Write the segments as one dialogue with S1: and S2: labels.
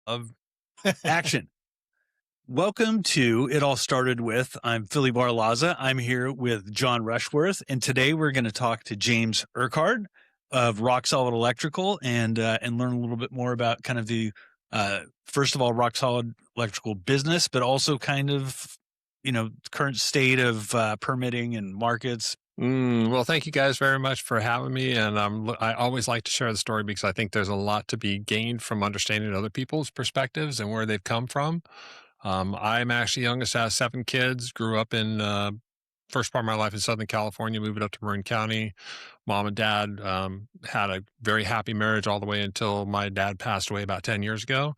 S1: of action. Welcome to It All Started With. I'm Philly Barlaza. I'm here with John Rushworth, and today we're going to talk to James Urquhart of Rock Solid Electrical and learn a little bit more about kind of the first of all Rock Solid Electrical business, but also kind of current state of permitting and markets.
S2: Well, thank you guys very much for having me. And I always like to share the story because I think there's a lot to be gained from understanding other people's perspectives and where they've come from. I'm actually youngest out of 7 kids, grew up in first part of my life in Southern California, moved up to Marin County. Mom and dad had a very happy marriage all the way until my dad passed away about 10 years ago.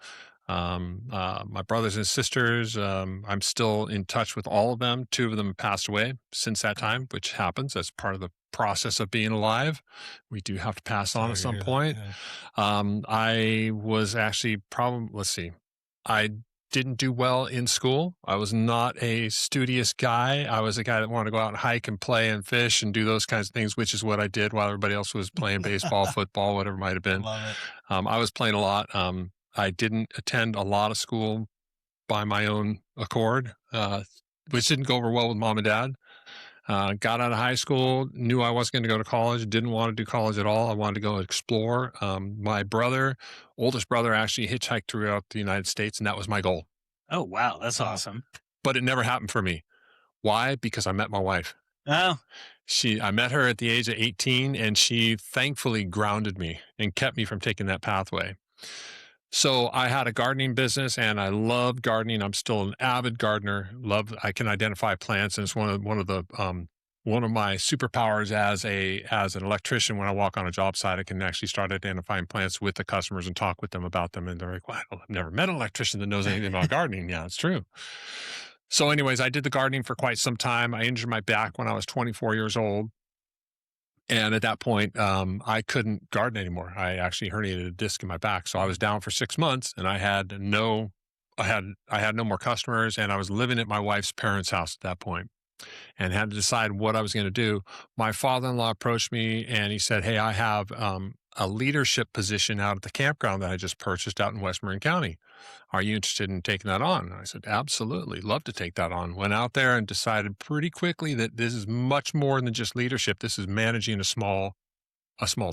S2: My brothers and sisters, I'm still in touch with all of them. 2 of them passed away since that time, which happens as part of the process of being alive. We do have to pass on
S3: Sorry
S2: at
S3: to
S2: some
S3: hear that,
S2: point.
S3: yeah.
S2: I was actually I didn't do well in school. I was not a studious guy. I was a guy that wanted to go out and hike and play and fish and do those kinds of things, which is what I did while everybody else was playing baseball, football, whatever it might have been.
S3: Love it.
S2: I was playing a lot. I didn't attend a lot of school by my own accord, which didn't go over well with mom and dad. Got out of high school, knew I wasn't going to go to college, didn't want to do college at all. I wanted to go explore. My oldest brother, actually hitchhiked throughout the United States, and that was my goal.
S1: Oh wow, that's
S3: Wow.
S1: awesome.
S2: But it never happened for me. Why? Because I met my wife.
S1: Oh,
S2: I met her at the age of 18, and she thankfully grounded me and kept me from taking that pathway. So I had a gardening business and I love gardening. I'm still an avid gardener. I can identify plants, and it's one of my superpowers as an electrician. When I walk on a job site, I can actually start identifying plants with the customers and talk with them about them. And they're like, "Wow, I've never met an electrician that knows anything about gardening." Yeah, it's true. So anyways, I did the gardening for quite some time. I injured my back when I was 24 years old. And at that point, I couldn't garden anymore. I actually herniated a disc in my back. So I was down for 6 months and I had no more customers, and I was living at my wife's parents' house at that point and had to decide what I was going to do. My father-in-law approached me and he said, "Hey, I have a leadership position out at the campground that I just purchased out in West Marin County. Are you interested in taking that on?" And I said, "Absolutely, love to take that on." Went out there and decided pretty quickly that this is much more than just leadership. This is managing a small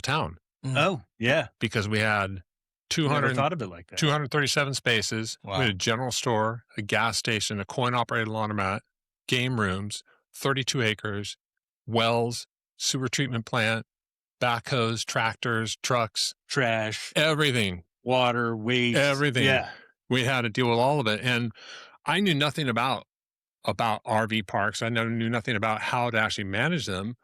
S2: town,
S1: oh yeah.
S2: because we had
S1: Never
S2: 200,
S1: thought of it like that.
S2: 237 spaces.
S3: Wow.
S2: We had a general store, a gas station, a coin-operated laundromat, game rooms, 32 acres, wells, sewer treatment plant, backhoes, tractors, trucks,
S1: Trash,
S2: everything.
S1: water, waste,
S2: Everything.
S1: Yeah.
S2: We had to deal with all of it. And I knew nothing about RV parks. I knew nothing about how to actually manage them,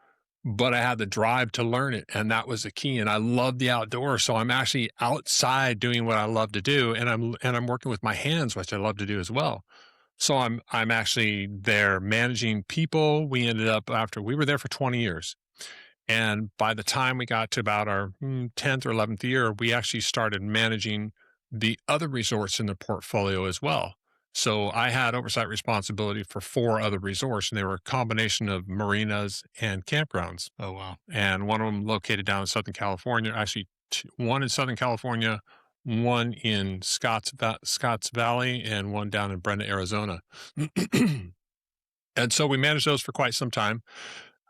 S2: but I had the drive to learn it. And that was the key. And I love the outdoors. So I'm actually outside doing what I love to do. And I'm working with my hands, which I love to do as well. So I'm actually there managing people. We ended up, after we were there for 20 years. And by the time we got to about our 10th or 11th year, we actually started managing the other resorts in the portfolio as well. So I had oversight responsibility for 4 other resorts, and they were a combination of marinas and campgrounds.
S3: Oh, wow.
S2: And one of them located down in Southern California, actually one in Southern California, one in Scotts Valley, and one down in Brenda, Arizona. And so we managed those for quite some time.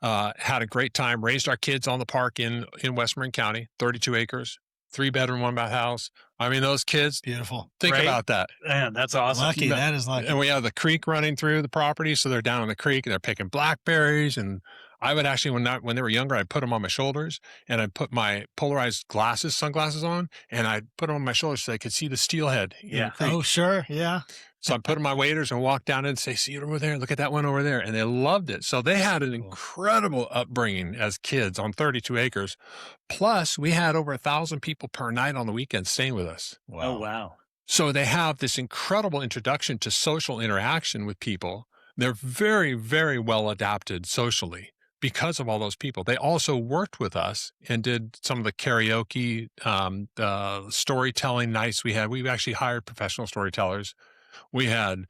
S2: Had a great time, raised our kids on the park in West Marin County, 32 acres, 3-bedroom, 1-bath house. I mean, those kids,
S3: Beautiful.
S2: think
S1: Right?
S2: about that.
S1: Man, that's awesome.
S3: Lucky. That is lucky.
S2: And we have the creek running through the property. So they're down in the creek and they're picking blackberries. And I would actually, when they were younger, I'd put them on my shoulders and I'd put my polarized sunglasses on, and I'd put them on my shoulders so I could see the steelhead in
S1: Yeah.
S2: the creek.
S3: Oh, sure. Yeah.
S2: So I put on my waders and walk down and say, "See it over there? Look at that one over there." And they loved it. So they had an incredible upbringing as kids on 32 acres. Plus, we had over 1,000 people per night on the weekend staying with us.
S1: Oh wow.
S2: So they have this incredible introduction to social interaction with people. They're very, very well adapted socially because of all those people. They also worked with us and did some of the karaoke, storytelling nights we had. We actually hired professional storytellers. We had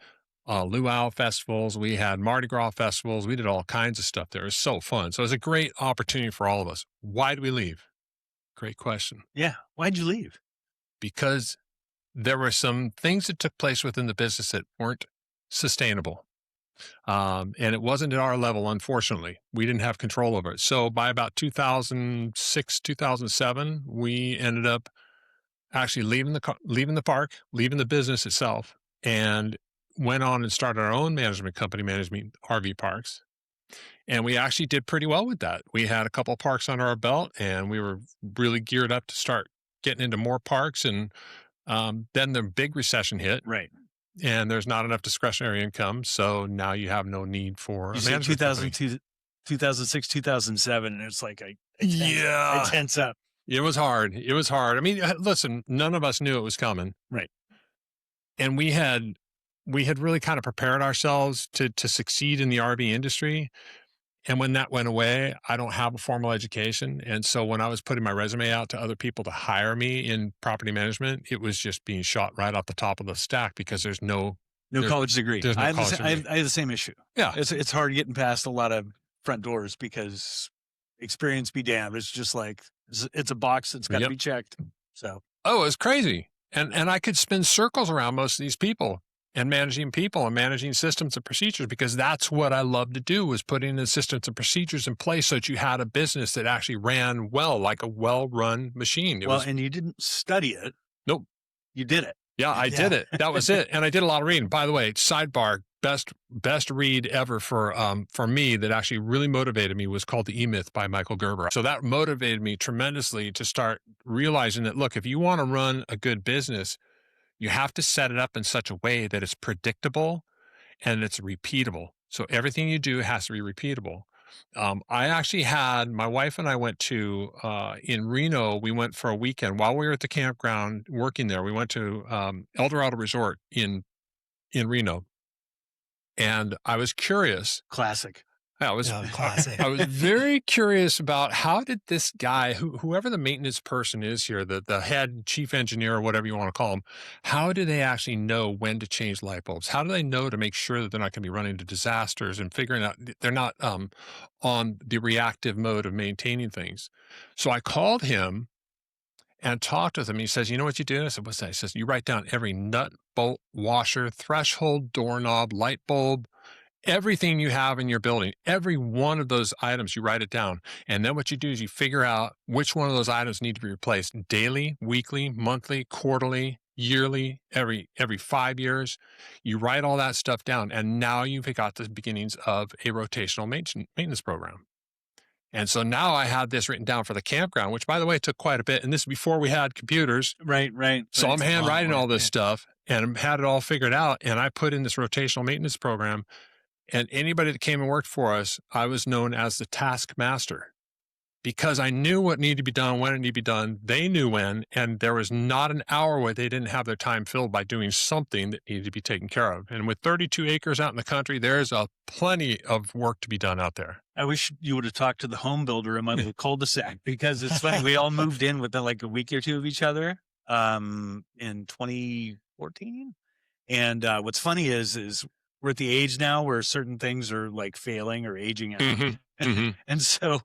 S2: luau festivals. We had Mardi Gras festivals. We did all kinds of stuff there. It was so fun. So it was a great opportunity for all of us. Why did we leave? Great question.
S1: Yeah. Why'd you leave?
S2: Because there were some things that took place within the business that weren't sustainable. And it wasn't at our level, unfortunately. We didn't have control over it. So by about 2006, 2007, we ended up actually leaving the park, leaving the business itself, and went on and started our own management company, managing RV parks. And we actually did pretty well with that. We had a couple of parks under our belt, and we were really geared up to start getting into more parks. And then the big recession hit,
S1: Right.
S2: and there's not enough discretionary income. So now you have no need for
S1: You
S2: a
S1: said
S2: management company.
S1: 2002, 2006, 2007, and it's like I
S2: Yeah,
S1: tense up.
S2: it was hard. It was hard. I mean, listen, none of us knew it was coming.
S1: Right.
S2: And we had really kind of prepared ourselves to succeed in the RV industry. And when that went away, I don't have a formal education. And so when I was putting my resume out to other people to hire me in property management, it was just being shot right off the top of the stack because there's no
S1: college degree.
S2: there's no college degree.
S1: I have the same issue.
S2: Yeah.
S1: It's hard getting past a lot of front doors because experience be damned. It's just like it's a box that's got to
S2: Yep.
S1: be checked. So
S2: Oh, it was crazy. And I could spin circles around most of these people and managing systems and procedures because that's what I love to do was putting the systems and procedures in place so that you had a business that actually ran well, like a well-run machine.
S1: and you didn't study it.
S2: Nope.
S1: You did it.
S2: Yeah, I did it. That was it. And I did a lot of reading. By the way, sidebar, best read ever for me that actually really motivated me was called The E-Myth by Michael Gerber. So that motivated me tremendously to start realizing that, look, if you want to run a good business, you have to set it up in such a way that it's predictable and it's repeatable. So everything you do has to be repeatable. I actually had my wife and I went to in Reno. We went for a weekend while we were at the campground working there. We went to El Dorado Resort in Reno, and I was curious.
S1: Classic.
S2: I was
S3: classic.
S2: I was very curious about how did this guy, whoever the maintenance person is here, the head chief engineer or whatever you want to call him, how do they actually know when to change light bulbs? How do they know to make sure that they're not going to be running into disasters and figuring out they're not on the reactive mode of maintaining things? So I called him and talked with him. He says, "You know what you do?" I said, "What's that?" He says, "You write down every nut, bolt, washer, threshold, doorknob, light bulb, everything you have in your building, every one of those items, you write it down. And then what you do is you figure out which one of those items need to be replaced daily, weekly, monthly, quarterly, yearly, every 5 years. You write all that stuff down. And now you've got the beginnings of a rotational maintenance program." And so now I had this written down for the campground, which by the way, took quite a bit. And this is before we had computers.
S1: Right.
S2: So I'm handwriting all this stuff and had it all figured out. And I put in this rotational maintenance program. And anybody that came and worked for us, I was known as the task master because I knew what needed to be done, when it needed to be done. They knew when, and there was not an hour where they didn't have their time filled by doing something that needed to be taken care of. And with 32 acres out in the country, there's plenty of work to be done out there.
S1: I wish you would have talked to the home builder in my little cul-de-sac because it's funny. We all moved in within like a week or two of each other in 2014. And what's funny is we're at the age now where certain things are like failing or aging out.
S2: Mm-hmm.
S1: And so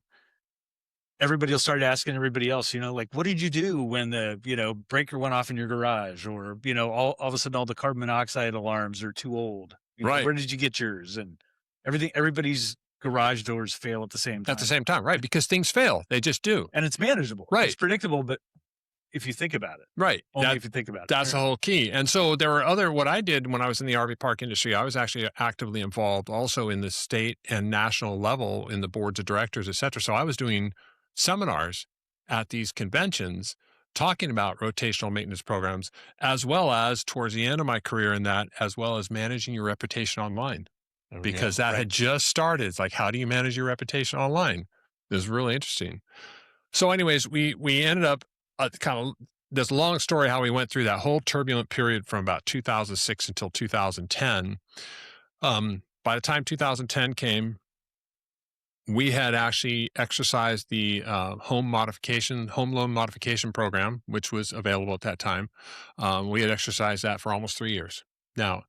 S1: everybody will start asking everybody else, like, what did you do when the, breaker went off in your garage or, all of a sudden all the carbon monoxide alarms are too old.
S2: Right.
S1: Where did you get yours? And everybody's garage doors fail at the same time.
S2: At the same time, right? Because things fail. They just do.
S1: And it's manageable.
S2: Right.
S1: It's predictable, but if you think about it.
S2: Right.
S1: Only if you think about it.
S2: That's the whole key. And so there were what I did when I was in the RV park industry, I was actually actively involved also in the state and national level in the boards of directors, et cetera. So I was doing seminars at these conventions talking about rotational maintenance programs, as well as towards the end of my career in that, as well as managing your reputation online. Because that had just started. It's like, how do you manage your reputation online? It was really interesting. So anyways, we ended up kind of this long story how we went through that whole turbulent period from about 2006 until 2010. By the time 2010 came, we had actually exercised the home loan modification program, which was available at that time. We had exercised that for almost 3 years. Now,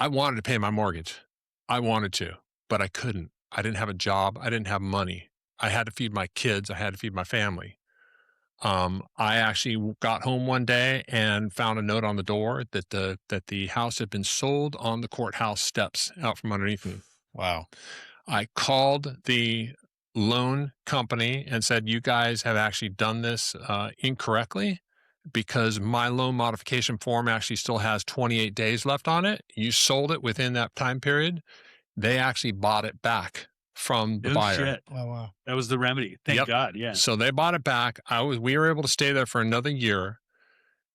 S2: I wanted to pay my mortgage. I wanted to, but I couldn't. I didn't have a job. I didn't have money. I had to feed my kids. I had to feed my family. I actually got home one day and found a note on the door that the house had been sold on the courthouse steps out from underneath me.
S3: Wow.
S2: I called the loan company and said, "You guys have actually done this incorrectly because my loan modification form actually still has 28 days left on it. You sold it within that time period." They actually bought it back from the
S1: No
S2: buyer.
S1: shit.
S3: Oh, wow.
S1: That was the remedy. Thank
S2: Yep.
S1: God. Yeah.
S2: So they bought it back. We were able to stay there for another year,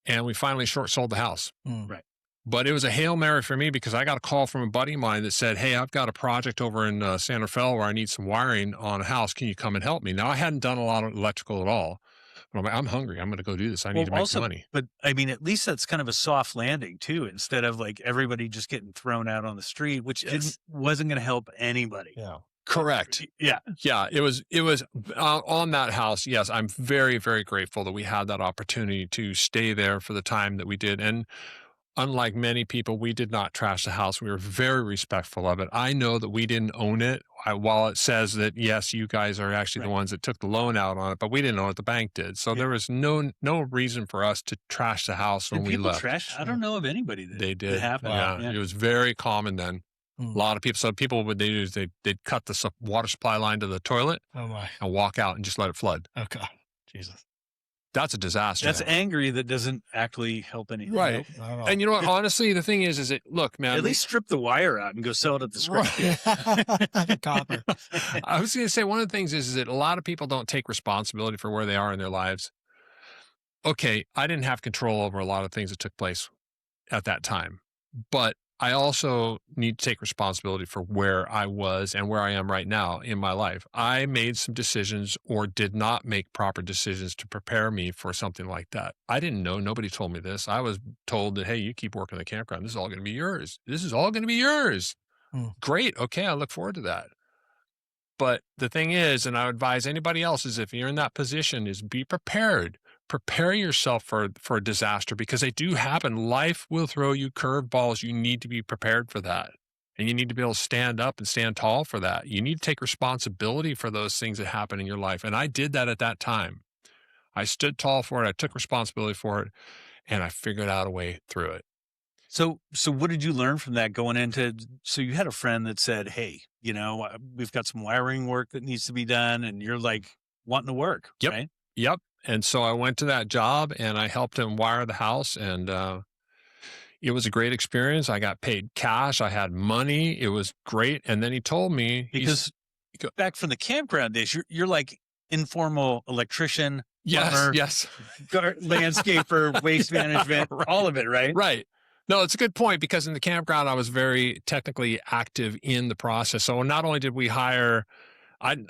S2: and we finally short sold the house.
S3: Mm.
S1: Right.
S2: But it was a Hail Mary for me because I got a call from a buddy of mine that said, "Hey, I've got a project over in San Rafael where I need some wiring on a house. Can you come and help me?" Now, I hadn't done a lot of electrical at all. But I'm like, I'm hungry. I'm going to go do this. I need to make some money.
S1: But I mean, at least that's kind of a soft landing too, instead of like everybody just getting thrown out on the street, which wasn't going to help anybody.
S3: Yeah.
S2: Correct.
S1: Yeah.
S2: Yeah. It was on that house. Yes. I'm very, very grateful that we had that opportunity to stay there for the time that we did. And unlike many people, we did not trash the house. We were very respectful of it. I know that we didn't own it. While it says that, yes, you guys are actually the ones that took the loan out on it, but we didn't own it. The bank did. So there was no reason for us to trash the house when we left.
S1: Trash? I don't know of anybody that
S2: They did.
S1: happened.
S2: Yeah. It was very common then. A lot of people. So people, what they do is they'd cut the water supply line to the toilet and walk out and just let it flood.
S3: Oh, God. Jesus.
S2: That's a disaster.
S1: That's angry. That doesn't actually help anything.
S2: Right. And you know what? Honestly, the thing is that, look, man.
S1: At least strip the wire out and go sell it at the scrap.
S3: Copper.
S2: I was going to say, one of the things is that a lot of people don't take responsibility for where they are in their lives. Okay, I didn't have control over a lot of things that took place at that time, but I also need to take responsibility for where I was and where I am right now in my life. I made some decisions or did not make proper decisions to prepare me for something like that. I didn't know. Nobody told me this. I was told that, hey, you keep working the campground. This is all going to be yours. This is all going to be yours. Great. Okay. I look forward to that. But the thing is, and I advise anybody else, is if you're in that position, is be prepared. Prepare yourself for a disaster because they do happen. Life will throw you curveballs. You need to be prepared for that. And you need to be able to stand up and stand tall for that. You need to take responsibility for those things that happen in your life. And I did that at that time. I stood tall for it. I took responsibility for it, and I figured out a way through it.
S1: So what did you learn from that going into, so you had a friend that said, hey, we've got some wiring work that needs to be done. And you're like wanting to work.
S2: Yep.
S1: Right?
S2: Yep. And so I went to that job and I helped him wire the house, and it was a great experience. I got paid cash. I had money. It was great. And then he told me,
S1: because back from the campground days, you're like informal electrician, plumber, landscaper, waste management, all of it, right?
S2: Right. No, it's a good point because in the campground, I was very technically active in the process. So not only did we hire,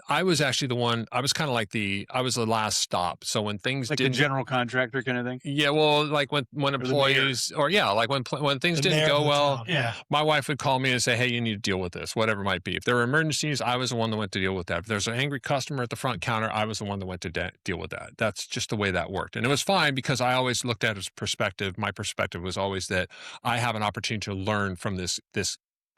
S2: I was actually the one, I was kind of like I was the last stop. So when things
S1: like
S2: didn't,
S1: the general contractor kind of thing.
S2: Yeah. Well, like when employees like when things didn't go well, my wife would call me and say, hey, you need to deal with this, whatever it might be. If there were emergencies, I was the one that went to deal with that. If there's an angry customer at the front counter, I was the one that went to deal with that. That's just the way that worked. And it was fine because I always looked at his perspective. My perspective was always that I have an opportunity to learn from this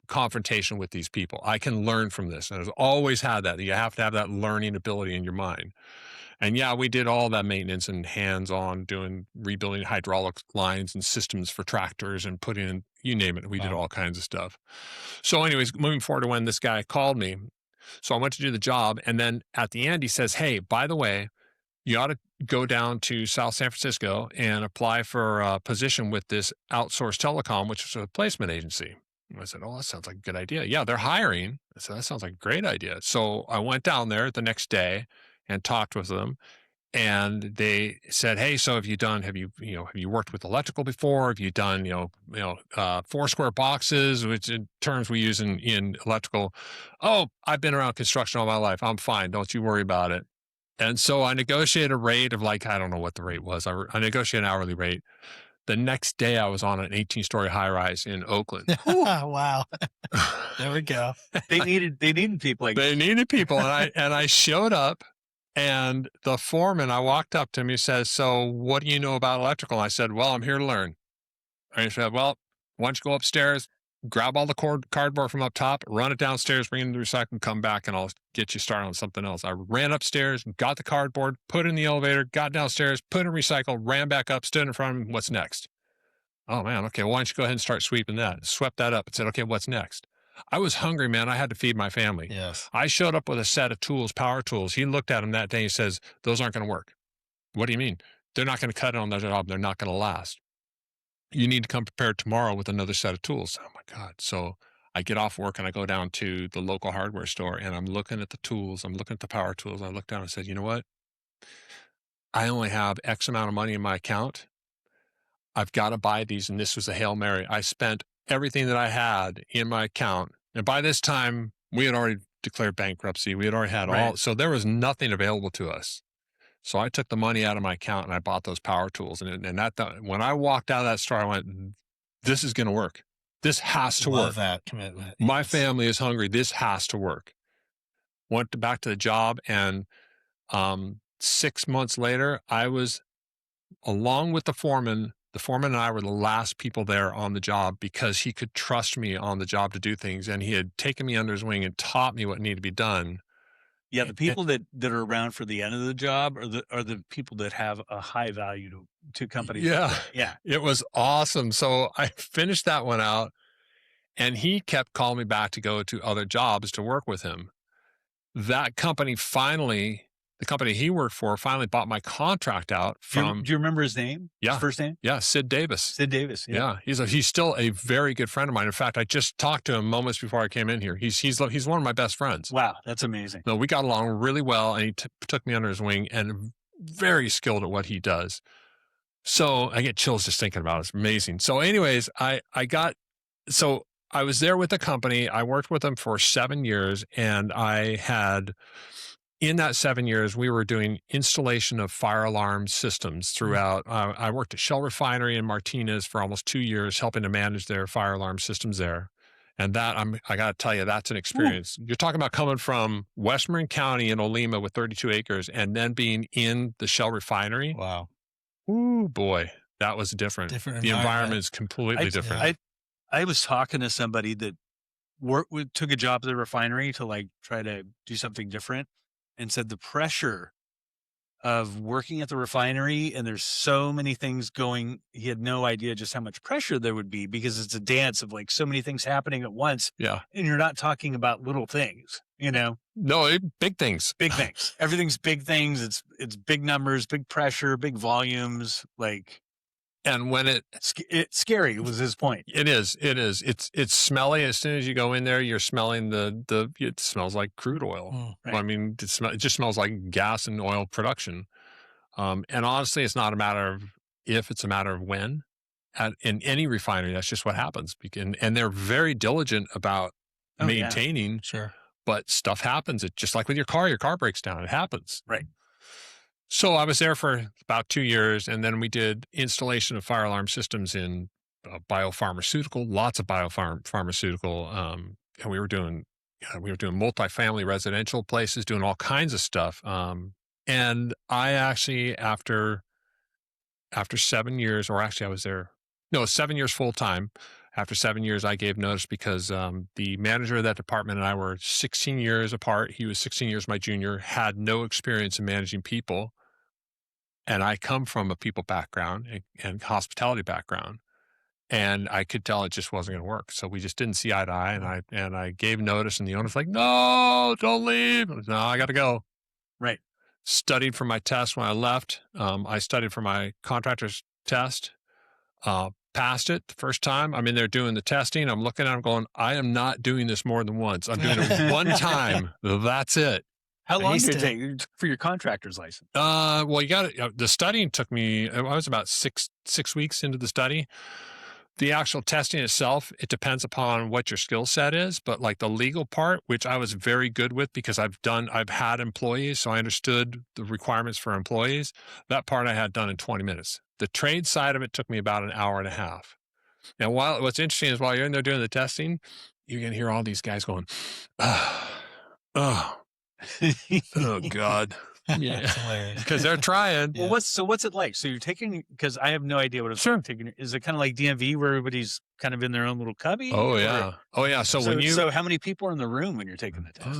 S2: confrontation with these people. I can learn from this. And I've always had that. You have to have that learning ability in your mind. And yeah, we did all that maintenance and hands-on rebuilding hydraulic lines and systems for tractors and putting in, you name it. We did all kinds of stuff. So anyways, moving forward to when this guy called me. So I went to do the job. And then at the end, he says, hey, by the way, you ought to go down to South San Francisco and apply for a position with this outsourced telecom, which is a placement agency. I said, oh, that sounds like a good idea. Yeah, they're hiring. I said, that sounds like a great idea. So I went down there the next day and talked with them. And they said, hey, so have you worked with electrical before? Have you done, 4 square boxes, which in terms we use in electrical? Oh, I've been around construction all my life. I'm fine. Don't you worry about it. And so I negotiated a rate of I don't know what the rate was. I negotiated an hourly rate. The next day I was on an 18-story high rise in Oakland.
S3: Wow. There we go.
S1: They needed people
S2: They needed people. And I showed up, and the foreman, I walked up to him, he says, so what do you know about electrical? I said, well, I'm here to learn. And he said, well, why don't you go upstairs, grab all the cardboard from up top, run it downstairs, bring it into the recycle, come back, and I'll get you started on something else. I ran upstairs, got the cardboard, put it in the elevator, got downstairs, put it in recycle, ran back up, stood in front of him. What's next? Oh man, okay, well, why don't you go ahead and start sweeping that? Swept that up and said, okay, what's next? I was hungry, man. I had to feed my family.
S3: Yes.
S2: I showed up with a set of tools, power tools. He looked at them that day and he says, those aren't going to work. What do you mean? They're not going to cut it on their job. They're not going to last. You need to come prepared tomorrow with another set of tools. Oh my God. So I get off work and I go down to the local hardware store and I'm looking at the tools. I'm looking at the power tools. I look down and said, you know what? I only have X amount of money in my account. I've got to buy these. And this was a Hail Mary. I spent everything that I had in my account. And by this time, we had already declared bankruptcy. We had already had all, so there was nothing available to us. So I took the money out of my account and I bought those power tools. And when I walked out of that store, I went, this is going to work. This has to
S3: Love
S2: work.
S3: that commitment.
S2: My
S3: Yes.
S2: family is hungry. This has to work. Went back to the job and 6 months later, I was along with the foreman. The foreman and I were the last people there on the job because he could trust me on the job to do things. And he had taken me under his wing and taught me what needed to be done.
S1: Yeah, the people that are around for the end of the job are the people that have a high value to companies.
S2: Yeah.
S1: Yeah.
S2: It was awesome. So I finished that one out and he kept calling me back to go to other jobs to work with him. That company finally, the company he worked for finally bought my contract out from.
S1: Do you remember his name?
S2: Yeah.
S1: His first name?
S2: Yeah, Sid Davis.
S1: Sid Davis. Yeah.
S2: He's still a very good friend of mine. In fact, I just talked to him moments before I came in here. He's one of my best friends.
S1: Wow, that's amazing.
S2: No, we got along really well, and he took me under his wing and very skilled at what he does. So I get chills just thinking about it. It's amazing. So anyways, I was there with the company. I worked with them for 7 years, and in that 7 years, we were doing installation of fire alarm systems throughout. I worked at Shell Refinery in Martinez for almost 2 years, helping to manage their fire alarm systems there. And that, I got to tell you, that's an experience. Ooh. You're talking about coming from Westmoreland County in Olema with 32 acres and then being in the Shell Refinery.
S3: Wow.
S2: Ooh, boy, that was different. The environment is completely different.
S1: Yeah. I was talking to somebody that took a job at the refinery to try to do something different. And said the pressure of working at the refinery, and there's so many things going, he had no idea just how much pressure there would be because it's a dance of so many things happening at once.
S2: Yeah.
S1: And you're not talking about little things, No,
S2: big things.
S1: Big things. Everything's big things. It's big numbers, big pressure, big volumes,
S2: And when
S1: it's scary was his point.
S2: It is. It's smelly. As soon as you go in there, you're smelling it smells like crude oil.
S1: Right.
S2: I mean, it just smells like gas and oil production. And honestly, it's not a matter of if, it's a matter of when. In any refinery, that's just what happens. And they're very diligent about maintaining.
S3: Yeah. Sure.
S2: But stuff happens. It's just like with your car breaks down. It happens.
S1: Right.
S2: So I was there for about 2 years, and then we did installation of fire alarm systems in biopharmaceutical, lots of biopharmaceutical, and we were doing multifamily residential places, doing all kinds of stuff. And I actually, after 7 years, or actually I was there, 7 years full time. After 7 years, I gave notice because the manager of that department and I were 16 years apart. He was 16 years my junior, had no experience in managing people. And I come from a people background and hospitality background. And I could tell it just wasn't going to work. So we just didn't see eye to eye. And I gave notice, and the owner's like, no, don't leave. No, I got to go.
S1: Right.
S2: Studied for my test when I left. I studied for my contractor's test. Passed it the first time. I'm in there doing the testing. I'm looking at it, I'm going, I am not doing this more than once. I'm doing it one time. That's it.
S1: How long did it take for your contractor's license?
S2: Well, you got it. The studying took me, I was about six weeks into the study. The actual testing itself, it depends upon what your skill set is, but the legal part, which I was very good with because I've had employees, so I understood the requirements for employees. That part I had done in 20 minutes. The trade side of it took me about an hour and a half. Now, what's interesting is while you're in there doing the testing, you're going to hear all these guys going, oh God. Yeah, because they're trying.
S1: Well, what's it like? So you're taking, because I have no idea what it's
S2: sure.
S1: Taking. Is it kind of like DMV where everybody's kind of in their own little cubby?
S2: Oh
S1: Or-
S2: yeah. Oh yeah. So, when you,
S1: so how many people are in the room when you're taking the test?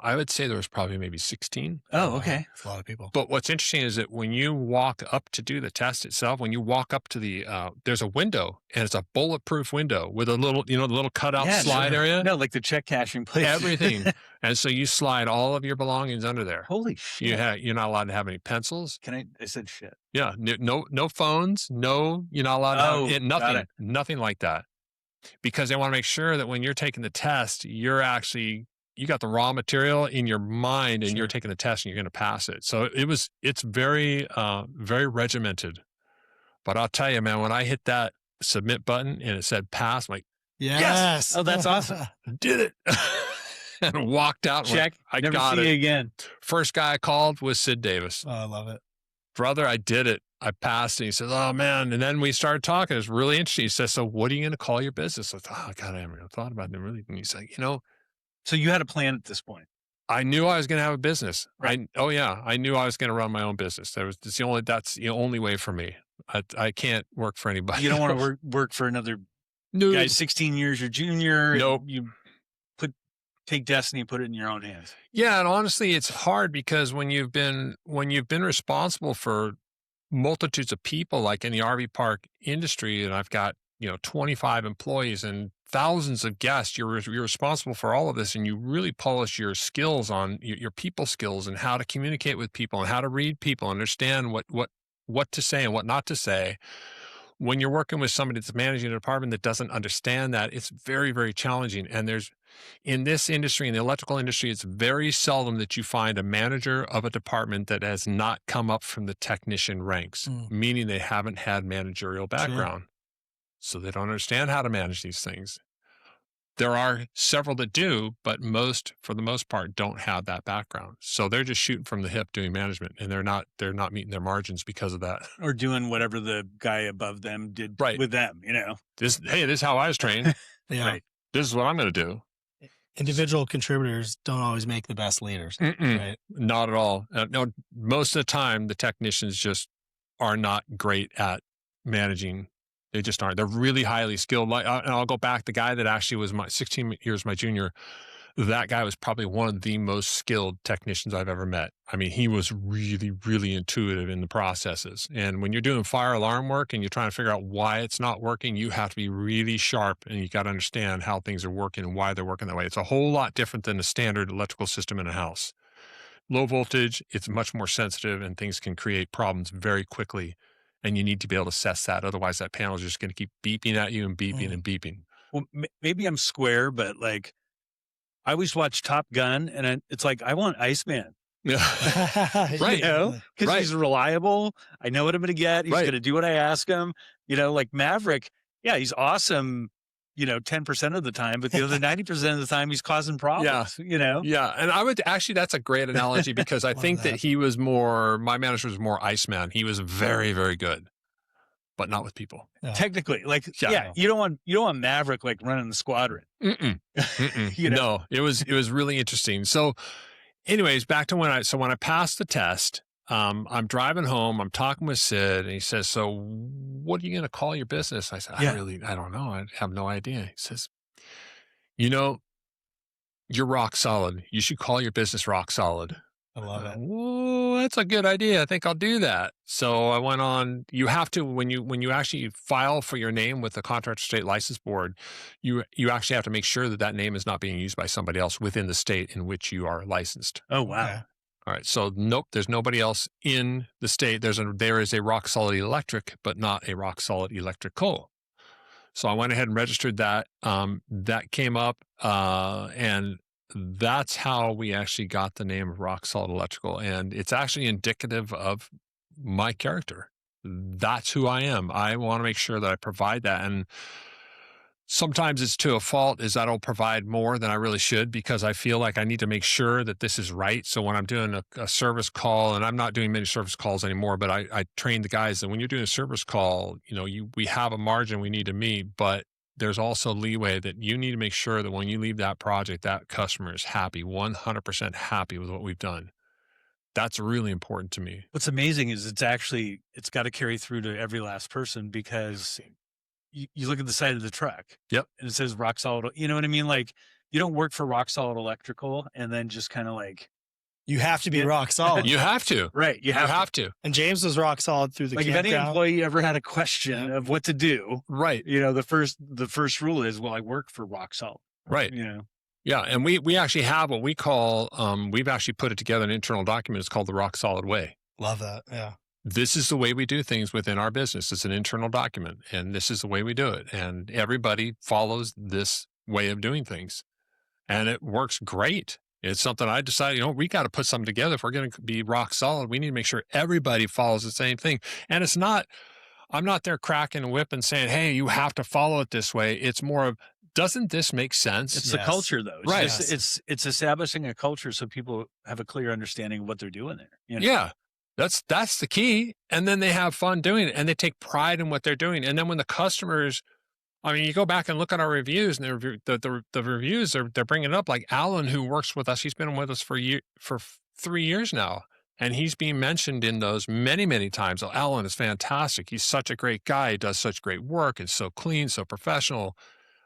S2: I would say there was probably maybe 16.
S1: Oh,
S3: wow.
S1: okay.
S3: That's a lot of people.
S2: But what's interesting is that when you walk up to do the test itself, when you walk up to the, there's a window, and it's a bulletproof window with a little, the little cutout
S1: Yeah,
S2: slide
S1: sure.
S2: area,
S1: No, like the check cashing place.
S2: everything. And so you slide all of your belongings under there.
S1: Holy shit.
S2: You're not allowed to have any pencils.
S1: I said shit.
S2: Yeah. No phones. No, you're not allowed to
S1: Oh,
S2: have
S1: got
S2: nothing,
S1: it.
S2: nothing like that. Because they want to make sure that when you're taking the test, you got the raw material in your mind, and
S1: Sure.
S2: you're taking the test and you're going to pass it. So it's very, very regimented. But I'll tell you, man, when I hit that submit button and it said pass, I'm like,
S3: Yes.
S1: Oh, that's awesome.
S2: did it. And walked out. and went,
S1: Check.
S2: I
S1: Never
S2: got
S1: see
S2: it.
S1: you again.
S2: First guy I called was Sid Davis.
S3: Oh, I love it.
S2: Brother, I did it. I passed. And he says, oh, man. And then we started talking. It's really interesting. He says, so what are you going to call your business? I thought, oh, God, I haven't really thought about it really. And he's like,
S1: So you had a plan at this point.
S2: I knew I was going to have a business.
S1: Right.
S2: I knew I was going to run my own business. That's the only way for me. I can't work for anybody.
S1: You don't want to work for another
S2: No.
S1: guy 16 years your junior. and
S2: Nope.
S1: You take destiny and put it in your own hands.
S2: Yeah, and honestly, it's hard because when you've been responsible for multitudes of people, like in the RV park industry, and I've got 25 employees and thousands of guests, you're responsible for all of this, and you really polish your skills on your people skills and how to communicate with people and how to read people, understand what to say and what not to say. When you're working with somebody that's managing a department that doesn't understand that, it's very, very challenging. And in this industry, in the electrical industry, it's very seldom that you find a manager of a department that has not come up from the technician ranks, meaning they haven't had managerial background. So they don't understand how to manage these things. There are several that do, but for the most part, don't have that background. So they're just shooting from the hip doing management, and they're not meeting their margins because of that.
S1: Or doing whatever the guy above them did
S2: Right.
S1: with them,
S2: This is how I was trained.
S3: Yeah.
S1: Right.
S2: This is what I'm going to do.
S3: Individual contributors don't always make the best leaders. Right.
S2: Not at all. No, most of the time, the technicians just are not great at managing. They just aren't. They're really highly skilled. And I'll go back. The guy that actually was 16 years my junior, that guy was probably one of the most skilled technicians I've ever met. I mean, he was really, really intuitive in the processes. And when you're doing fire alarm work and you're trying to figure out why it's not working, you have to be really sharp, and you got to understand how things are working and why they're working that way. It's a whole lot different than a standard electrical system in a house. Low voltage, it's much more sensitive, and things can create problems very quickly. And you need to be able to assess that. Otherwise, that panel is just going to keep beeping at you and beeping and beeping.
S1: Well, maybe I'm square, but like I always watch Top Gun, and it's like I want Iceman.
S2: Right.
S1: Because he's reliable. I know what I'm going to get. He's going to do what I ask him. Like Maverick. Yeah, he's awesome. 10% of the time, but the other 90% of the time he's causing problems.
S2: Yeah. And I would actually, that's a great analogy because I think that my manager was more Iceman. He was very, very good, but not with people.
S1: Yeah. Technically, you don't want Maverick like running the squadron.
S2: No, it was really interesting. So anyways, back to when I passed the test, I'm driving home, I'm talking with Sid, and he says, so what are you going to call your business? I said, I don't know. I have no idea. He says, you're rock solid. You should call your business Rock Solid.
S3: I love it.
S2: Whoa, that's a good idea. I think I'll do that. So I went on. You have to, when you actually file for your name with the Contractor State License Board, you actually have to make sure that name is not being used by somebody else within the state in which you are licensed.
S1: Oh, wow.
S3: Okay.
S2: All right. So nope, there's nobody else in the state. There is a Rock Solid Electric, but not a Rock Solid Electrical. So I went ahead and registered that. That came up, and that's how we actually got the name of Rock Solid Electrical. And it's actually indicative of my character. That's who I am. I want to make sure that I provide that. And sometimes it's to a fault, is I don't provide more than I really should because I feel like I need to make sure that this is right. So when I'm doing a service call, and I'm not doing many service calls anymore, but I train the guys that when you're doing a service call, we have a margin we need to meet, but there's also leeway that you need to make sure that when you leave that project, that customer is happy, 100% happy with what we've done. That's really important to me.
S1: What's amazing is it's got to carry through to every last person because you look at the side of the truck.
S2: Yep.
S1: And it says rock solid. You know what I mean? Like, you don't work for Rock Solid Electrical and then just kind of like,
S3: You have to be
S1: Yeah.
S3: rock solid.
S2: You have to.
S1: right.
S2: You have to.
S3: And James was rock solid through the
S1: Like, if any
S3: campground.
S1: employee ever had a question of what to do,
S2: Right.
S1: the first rule is, well, I work for Rock Solid.
S2: Right. Yeah. And we actually have what we call, we've actually put it together an internal document. It's called the Rock Solid Way.
S3: Love that. Yeah.
S2: This is the way we do things within our business. It's an internal document, and this is the way we do it. And everybody follows this way of doing things. And it works great. It's something I decided, we got to put something together. If we're going to be rock solid, we need to make sure everybody follows the same thing. And I'm not there cracking a whip and saying, hey, you have to follow it this way. It's more of, doesn't this make sense?
S1: It's the culture, though. It's
S2: Right.
S1: It's establishing a culture so people have a clear understanding of what they're doing there.
S2: Yeah. That's the key. And then they have fun doing it, and they take pride in what they're doing. And then when the customers, you go back and look at our reviews, and the reviews they're bringing up, like Alan, who works with us. He's been with us for 3 years now, and he's being mentioned in those many, many times. Oh, Alan is fantastic. He's such a great guy. He does such great work. It's so clean, so professional.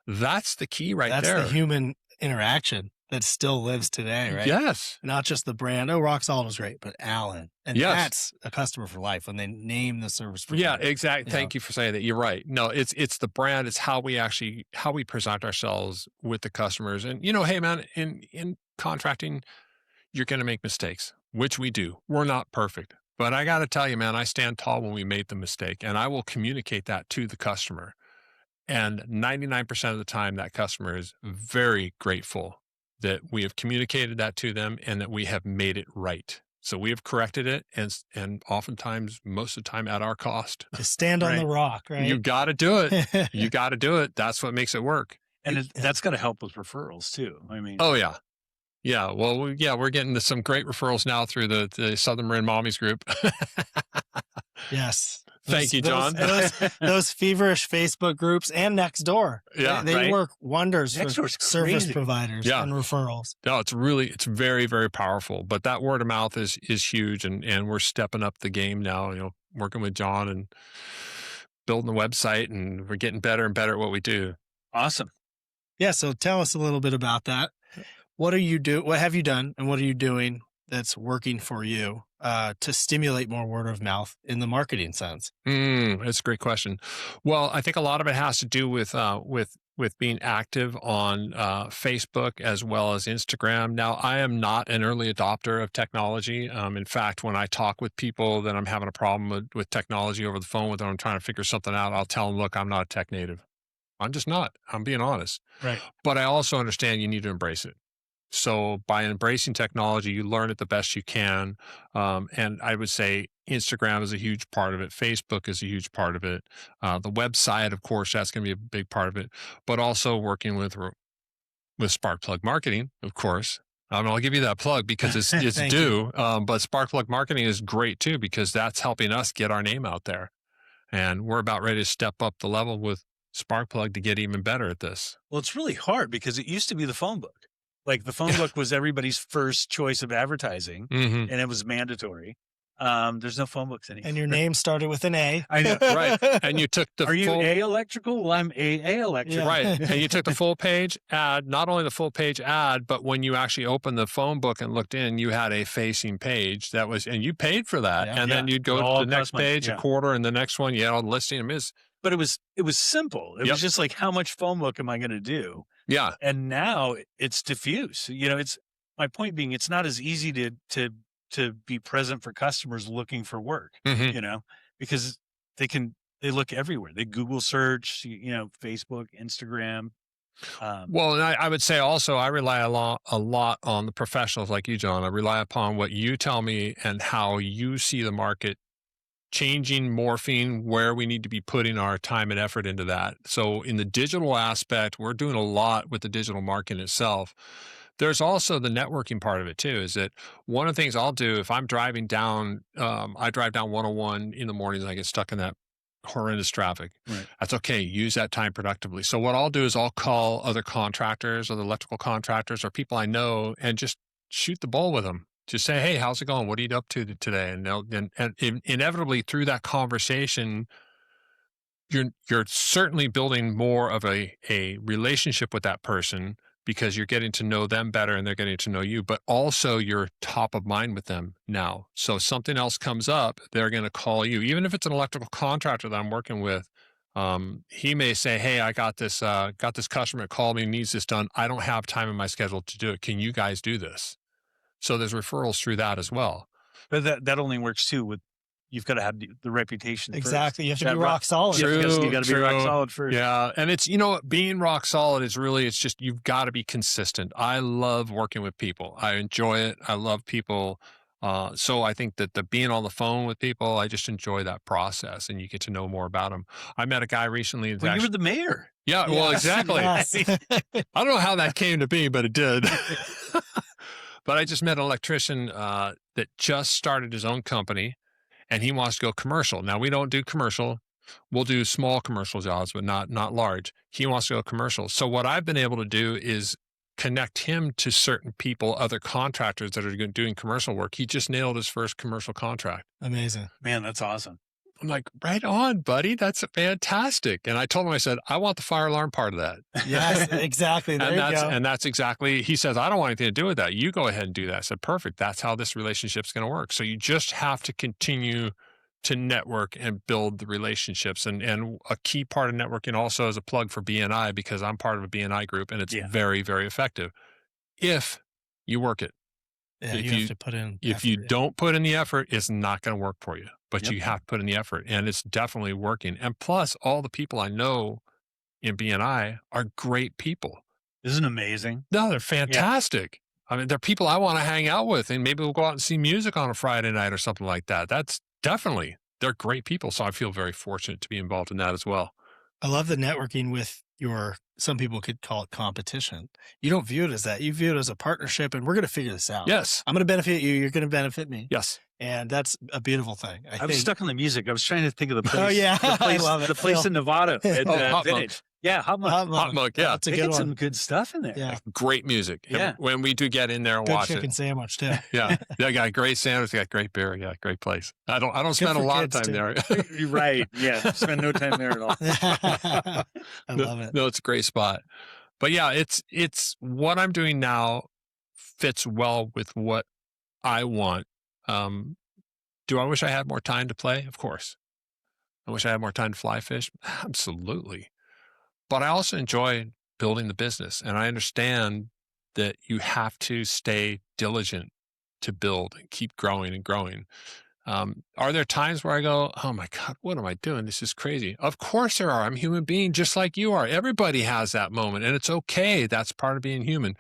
S2: That's the key right there.
S3: That's the human interaction that still lives today, right?
S2: Yes.
S3: Not just the brand. Oh, Rock Solid was great, but Alan. And
S2: Yes.
S3: that's a customer for life when they name the service
S2: Yeah,
S3: provider.
S2: exactly. Thank you for saying that. You're right. No, it's the brand. It's how we present ourselves with the customers. And, hey, man, in contracting, you're going to make mistakes, which we do. We're not perfect. But I got to tell you, man, I stand tall when we made the mistake, and I will communicate that to the customer. And 99% of the time, that customer is very grateful that we have communicated that to them and that we have made it right. So we have corrected it, and oftentimes, most of the time, at our cost.
S3: To stand on the rock, right?
S2: You got to do it. You got to do it. That's what makes it work.
S1: And that's got to help with referrals too.
S2: Oh yeah. Yeah. Well, we're getting some great referrals now through the Southern Marin Mommies group.
S3: Yes.
S2: Thank you, John.
S3: Those feverish Facebook groups and Nextdoor.
S2: Yeah,
S3: They
S1: right.
S3: work wonders for
S1: Nextdoor's
S3: service
S1: crazy.
S3: providers and referrals.
S2: No, it's very, very powerful. But that word of mouth is huge, and we're stepping up the game now. Working with John and building the website, and we're getting better and better at what we do.
S1: Awesome.
S3: Yeah. So tell us a little bit about that. What have you done, and what are you doing that's working for you to stimulate more word of mouth in the marketing sense?
S2: That's a great question. Well, I think a lot of it has to do with being active on Facebook as well as Instagram. Now, I am not an early adopter of technology. In fact, when I talk with people that I'm having a problem with technology over the phone with them, I'm trying to figure something out, I'll tell them, look, I'm not a tech native. I'm just not. I'm being honest.
S3: Right.
S2: But I also understand you need to embrace it. So by embracing technology, you learn it the best you can. And I would say Instagram is a huge part of it. Facebook is a huge part of it. The website, of course, that's going to be a big part of it, but also working with Sparkplug Marketing, of course. I'll give you that plug because it's due. But Sparkplug Marketing is great too, because that's helping us get our name out there. And we're about ready to step up the level with Sparkplug to get even better at this.
S1: Well, it's really hard because it used to be the phone book. Like, the phone book was everybody's first choice of advertising, and it was mandatory. There's no phone books anymore.
S3: And your name started with an A.
S1: I know,
S2: right? And you took the
S1: Are you
S2: full,
S1: A electrical? Well, I'm A electrical.
S2: right? And you took the full page ad. Not only the full page ad, but when you actually opened the phone book and looked in, you had a facing page that was, and you paid for that.
S3: Yeah.
S2: And then you'd go
S1: All
S2: to the next
S1: plus money.
S2: page, a quarter, and the next one, you had all the listing.
S1: But it was simple. It
S2: Yep.
S1: was just like, how much phone book am I going to do?
S2: Yeah,
S1: And now it's diffuse. It's my point being, it's not as easy to be present for customers looking for work. Because they look everywhere. They Google search, Facebook, Instagram.
S2: Well, and I would say also I rely a lot on the professionals like you, John. I rely upon what you tell me and how you see the market changing, morphing, where we need to be putting our time and effort into that. So in the digital aspect, we're doing a lot with the digital marketing itself. There's also the networking part of it too, is that one of the things I'll do if I'm driving down, I drive down 101 in the mornings and I get stuck in that horrendous traffic.
S1: Right.
S2: That's okay. Use that time productively. So what I'll do is I'll call other contractors, other electrical contractors, or people I know, and just shoot the ball with them. Just say, hey, how's it going? What are you up to today? And inevitably through that conversation, you're certainly building more of a relationship with that person because you're getting to know them better and they're getting to know you, but also you're top of mind with them now. So something else comes up, they're going to call you, even if it's an electrical contractor that I'm working with. He may say, "Hey, I got this customer that called me, needs this done. I don't have time in my schedule to do it. Can you guys do this?" So there's referrals through that as well.
S1: But that only works too with you've got to have the reputation.
S3: Exactly. You have to be
S1: That
S3: rock solid.
S1: You got to be rock
S2: True.
S1: solid first.
S2: Yeah. And it's, being rock solid is really, it's just, you've got to be consistent. I love working with people. I enjoy it. I love people. So I think that the being on the phone with people, I just enjoy that process and you get to know more about them. I met a guy recently.
S1: Well, you were the mayor.
S2: Yeah, well,
S3: Yes,
S2: exactly.
S3: yes.
S2: I don't know how that came to be, but it did. But I just met an electrician that just started his own company and he wants to go commercial. Now, we don't do commercial. We'll do small commercial jobs, but not large. He wants to go commercial. So what I've been able to do is connect him to certain people, other contractors that are doing commercial work. He just nailed his first commercial contract.
S3: Amazing.
S1: Man, that's awesome.
S2: I'm like, right on, buddy. That's fantastic. And I told him, I said, I want the fire alarm part of that.
S3: Yes, exactly. There you go.
S2: And that's exactly, he says, I don't want anything to do with that. You go ahead and do that. I said, perfect. That's how this relationship's going to work. So you just have to continue to network and build the relationships. And a key part of networking also is a plug for BNI because I'm part of a BNI group and it's very, very effective if you work it.
S3: Yeah, you have to put in
S2: If you don't put in the effort, it's not going to work for you. But you have to put in the effort, and it's definitely working. And plus, all the people I know in BNI are great people.
S1: Isn't it amazing?
S2: No, they're fantastic. Yeah. I mean, they're people I want to hang out with, and maybe we'll go out and see music on a Friday night or something like that. That's definitely, they're great people. So I feel very fortunate to be involved in that as well.
S3: I love the networking with some people could call it competition. You don't view it as that. You view it as a partnership and we're going to figure this out.
S2: Yes.
S3: I'm going to benefit you. You're going to benefit me.
S2: Yes.
S3: And that's a beautiful thing.
S1: I was stuck on the music. I was trying to think of the place.
S3: Oh, yeah.
S1: I love it. The place in Nevada at
S2: Hot
S1: Vintage.
S2: Monk.
S1: Yeah, Hot Monk.
S2: Hot Monk, yeah.
S3: That's a good one.
S1: Some good stuff in there.
S3: Yeah.
S2: Great music.
S1: Yeah.
S2: When we do get in there and
S3: Good
S2: watch
S3: chicken
S2: it.
S3: sandwich too.
S2: Yeah. They got great sandwich. They got great beer. Yeah. Great place. I don't spend a lot of time there.
S1: You're right. Yeah. Spend no time there at all.
S3: I love it.
S2: No, it's a great spot. But yeah, it's what I'm doing now fits well with what I want. Do I wish I had more time to play? Of course. I wish I had more time to fly fish. Absolutely. But I also enjoy building the business. And I understand that you have to stay diligent to build and keep growing and growing. Are there times where I go, oh my God, what am I doing? This is crazy. Of course there are. I'm a human being just like you are. Everybody has that moment and it's okay. That's part of being human.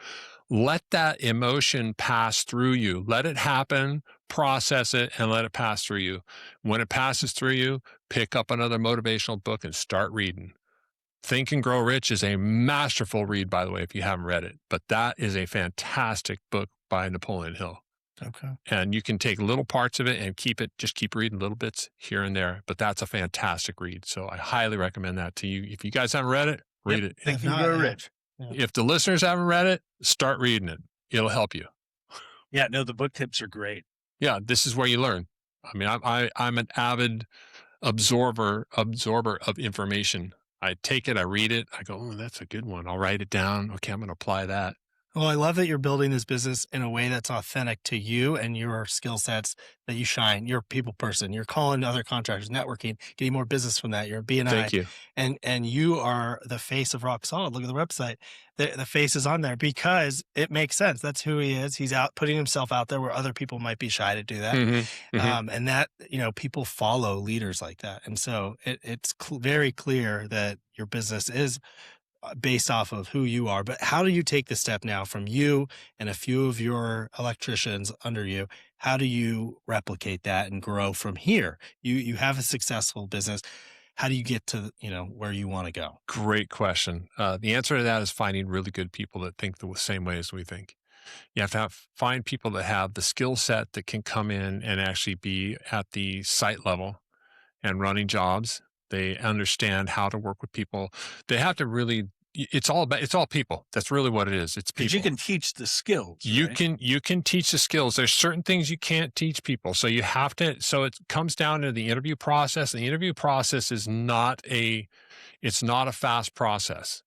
S2: Let that emotion pass through you. Let it happen, process it, and let it pass through you. When it passes through you, pick up another motivational book and start reading. Think and Grow Rich is a masterful read, by the way, if you haven't read it. But that is a fantastic book by Napoleon Hill.
S3: Okay.
S2: And you can take little parts of it and just keep reading little bits here and there. But that's a fantastic read. So I highly recommend that to you. If you guys haven't read it, read it.
S1: Think and Grow Rich.
S3: Yeah.
S2: If the listeners haven't read it, start reading it. It'll help you.
S1: Yeah, no, the book tips are great.
S2: Yeah, this is where you learn. I mean, I'm an avid absorber of information. I take it, I read it, I go, oh, that's a good one. I'll write it down. Okay, I'm going to apply that.
S3: Well, I love that you're building this business in a way that's authentic to you and your skill sets that you shine. You're a people person. You're calling other contractors, networking, getting more business from that. You're a BNI.
S2: Thank you.
S3: And you are the face of Rock Solid. Look at the website. The face is on there because it makes sense. That's who he is. He's out putting himself out there where other people might be shy to do that. And that, people follow leaders like that. And so it's very clear that your business is based off of who you are. But how do you take the step now from you and a few of your electricians under you? How do you replicate that and grow from here? You have a successful business. How do you get to, where you want to go?
S2: Great question. The answer to that is finding really good people that think the same way as we think. You have to find people that have the skill set that can come in and actually be at the site level and running jobs. They understand how to work with people. They have to really it's all people. That's really what it is. It's people.
S1: Because you can teach the skills.
S2: You
S1: right?
S2: can teach the skills. There's certain things you can't teach people. So you have to, so it comes down to the interview process. The interview process is it's not a fast process.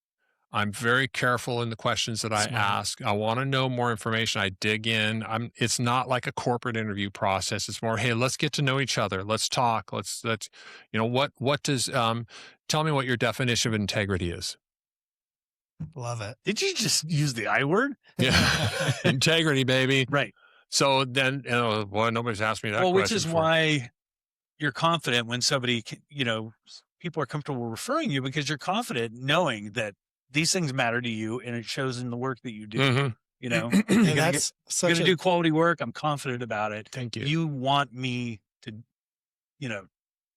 S2: I'm very careful in the questions that I
S3: Smart.
S2: ask. I want to know more information. I dig in. It's not like a corporate interview process. It's more, hey, let's get to know each other. Let's talk. Let's, what does, tell me what your definition of integrity is.
S3: Love it.
S1: Did you just use the I word?
S2: Yeah. Integrity, baby.
S1: Right.
S2: So then, boy, nobody's asked me that
S1: Well,
S2: question
S1: which is
S2: before.
S1: why you're confident when somebody, people are comfortable referring you, because you're confident knowing that these things matter to you and it shows in the work that you do.
S2: Mhm.
S3: And
S1: You're
S3: that's
S1: going
S3: such
S1: to
S3: a
S1: do quality work. I'm confident about it.
S2: Thank you.
S1: You want me to,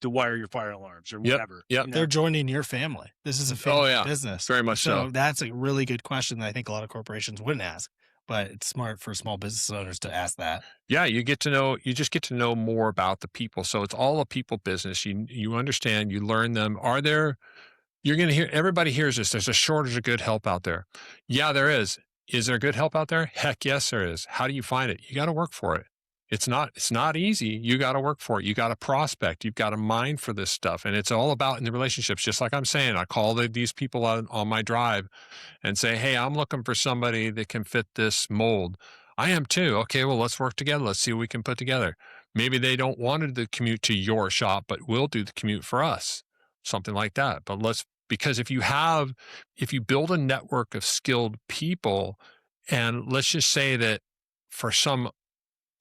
S1: to wire your fire alarms or whatever.
S2: Yep.
S3: they're joining your family. This is a family business.
S2: Very much so.
S3: That's a really good question that I think a lot of corporations wouldn't ask, but it's smart for small business owners to ask that.
S2: Yeah, you just get to know more about the people. So it's all a people business. You understand, you learn them. You're going to hear, everybody hears this. There's a shortage of good help out there. Yeah, there is. Is there good help out there? Heck yes, there is. How do you find it? You got to work for it. It's not easy. You got to work for it. You got to prospect. You've got to mine for this stuff. And it's all about in the relationships. Just like I'm saying, I call these people on my drive and say, hey, I'm looking for somebody that can fit this mold. I am too. Okay, well, let's work together. Let's see what we can put together. Maybe they don't want to commute to your shop, but we'll do the commute for us. Something like that. But because if you build a network of skilled people, and let's just say that for some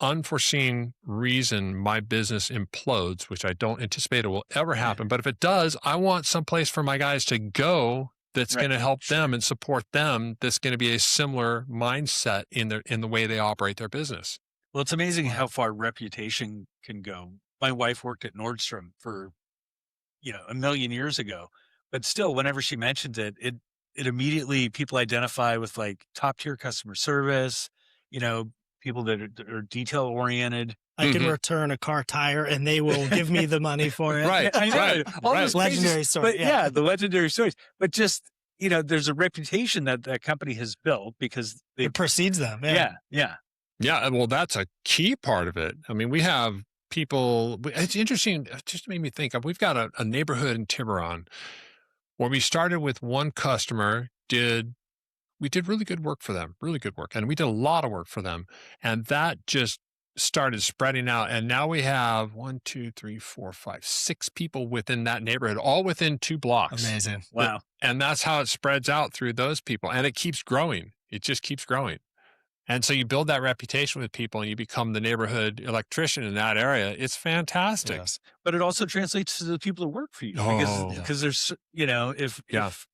S2: unforeseen reason, my business implodes, which I don't anticipate it will ever happen. But if it does, I want someplace for my guys to go that's going to help them and support them. That's going to be a similar mindset in the way they operate their business.
S1: Well, it's amazing how far reputation can go. My wife worked at Nordstrom for, a million years ago, but still, whenever she mentions it immediately people identify with like top tier customer service, people that are detail oriented.
S3: I can return a car tire and they will give me the money for it.
S2: Right.
S1: I know.
S2: Right.
S1: All
S2: Right.
S1: those
S3: Legendary story.
S1: But the legendary stories. But just, there's a reputation that company has built because
S3: It precedes them.
S1: Yeah.
S2: Yeah. Well, that's a key part of it. I mean, we have people, it's interesting. It just made me think of, we've got a neighborhood in Tiburon where we started with one customer, we did really good work for them, really good work. And we did a lot of work for them. And that just started spreading out. And now we have 1, 2, 3, 4, 5, 6 people within that neighborhood, all within 2 blocks.
S3: Amazing.
S1: Wow.
S2: And that's how it spreads out through those people. And it keeps growing. It just keeps growing. And so you build that reputation with people and you become the neighborhood electrician in that area. It's fantastic.
S3: Yes.
S1: But it also translates to the people that work for you. Because there's, if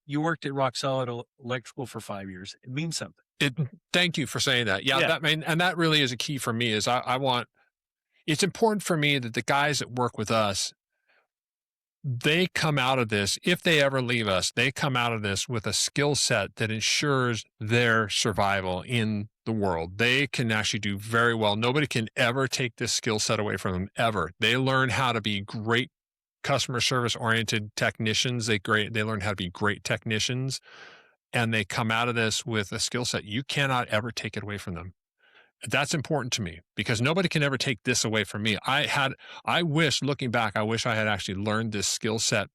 S1: you worked at Rock Solid Electrical for 5 years, it means something.
S2: Thank you for saying that. Yeah. And that really is a key for me is it's important for me that the guys that work with us, they come out of this, if they ever leave us, they come out of this with a skill set that ensures their survival in the world. They can actually do very well. Nobody can ever take this skill set away from them, ever. They learn how to be great customer service oriented technicians. They learn how to be great technicians, and they come out of this with a skill set. You cannot ever take it away from them. That's important to me because nobody can ever take this away from me. Looking back, I wish I had actually learned this skill set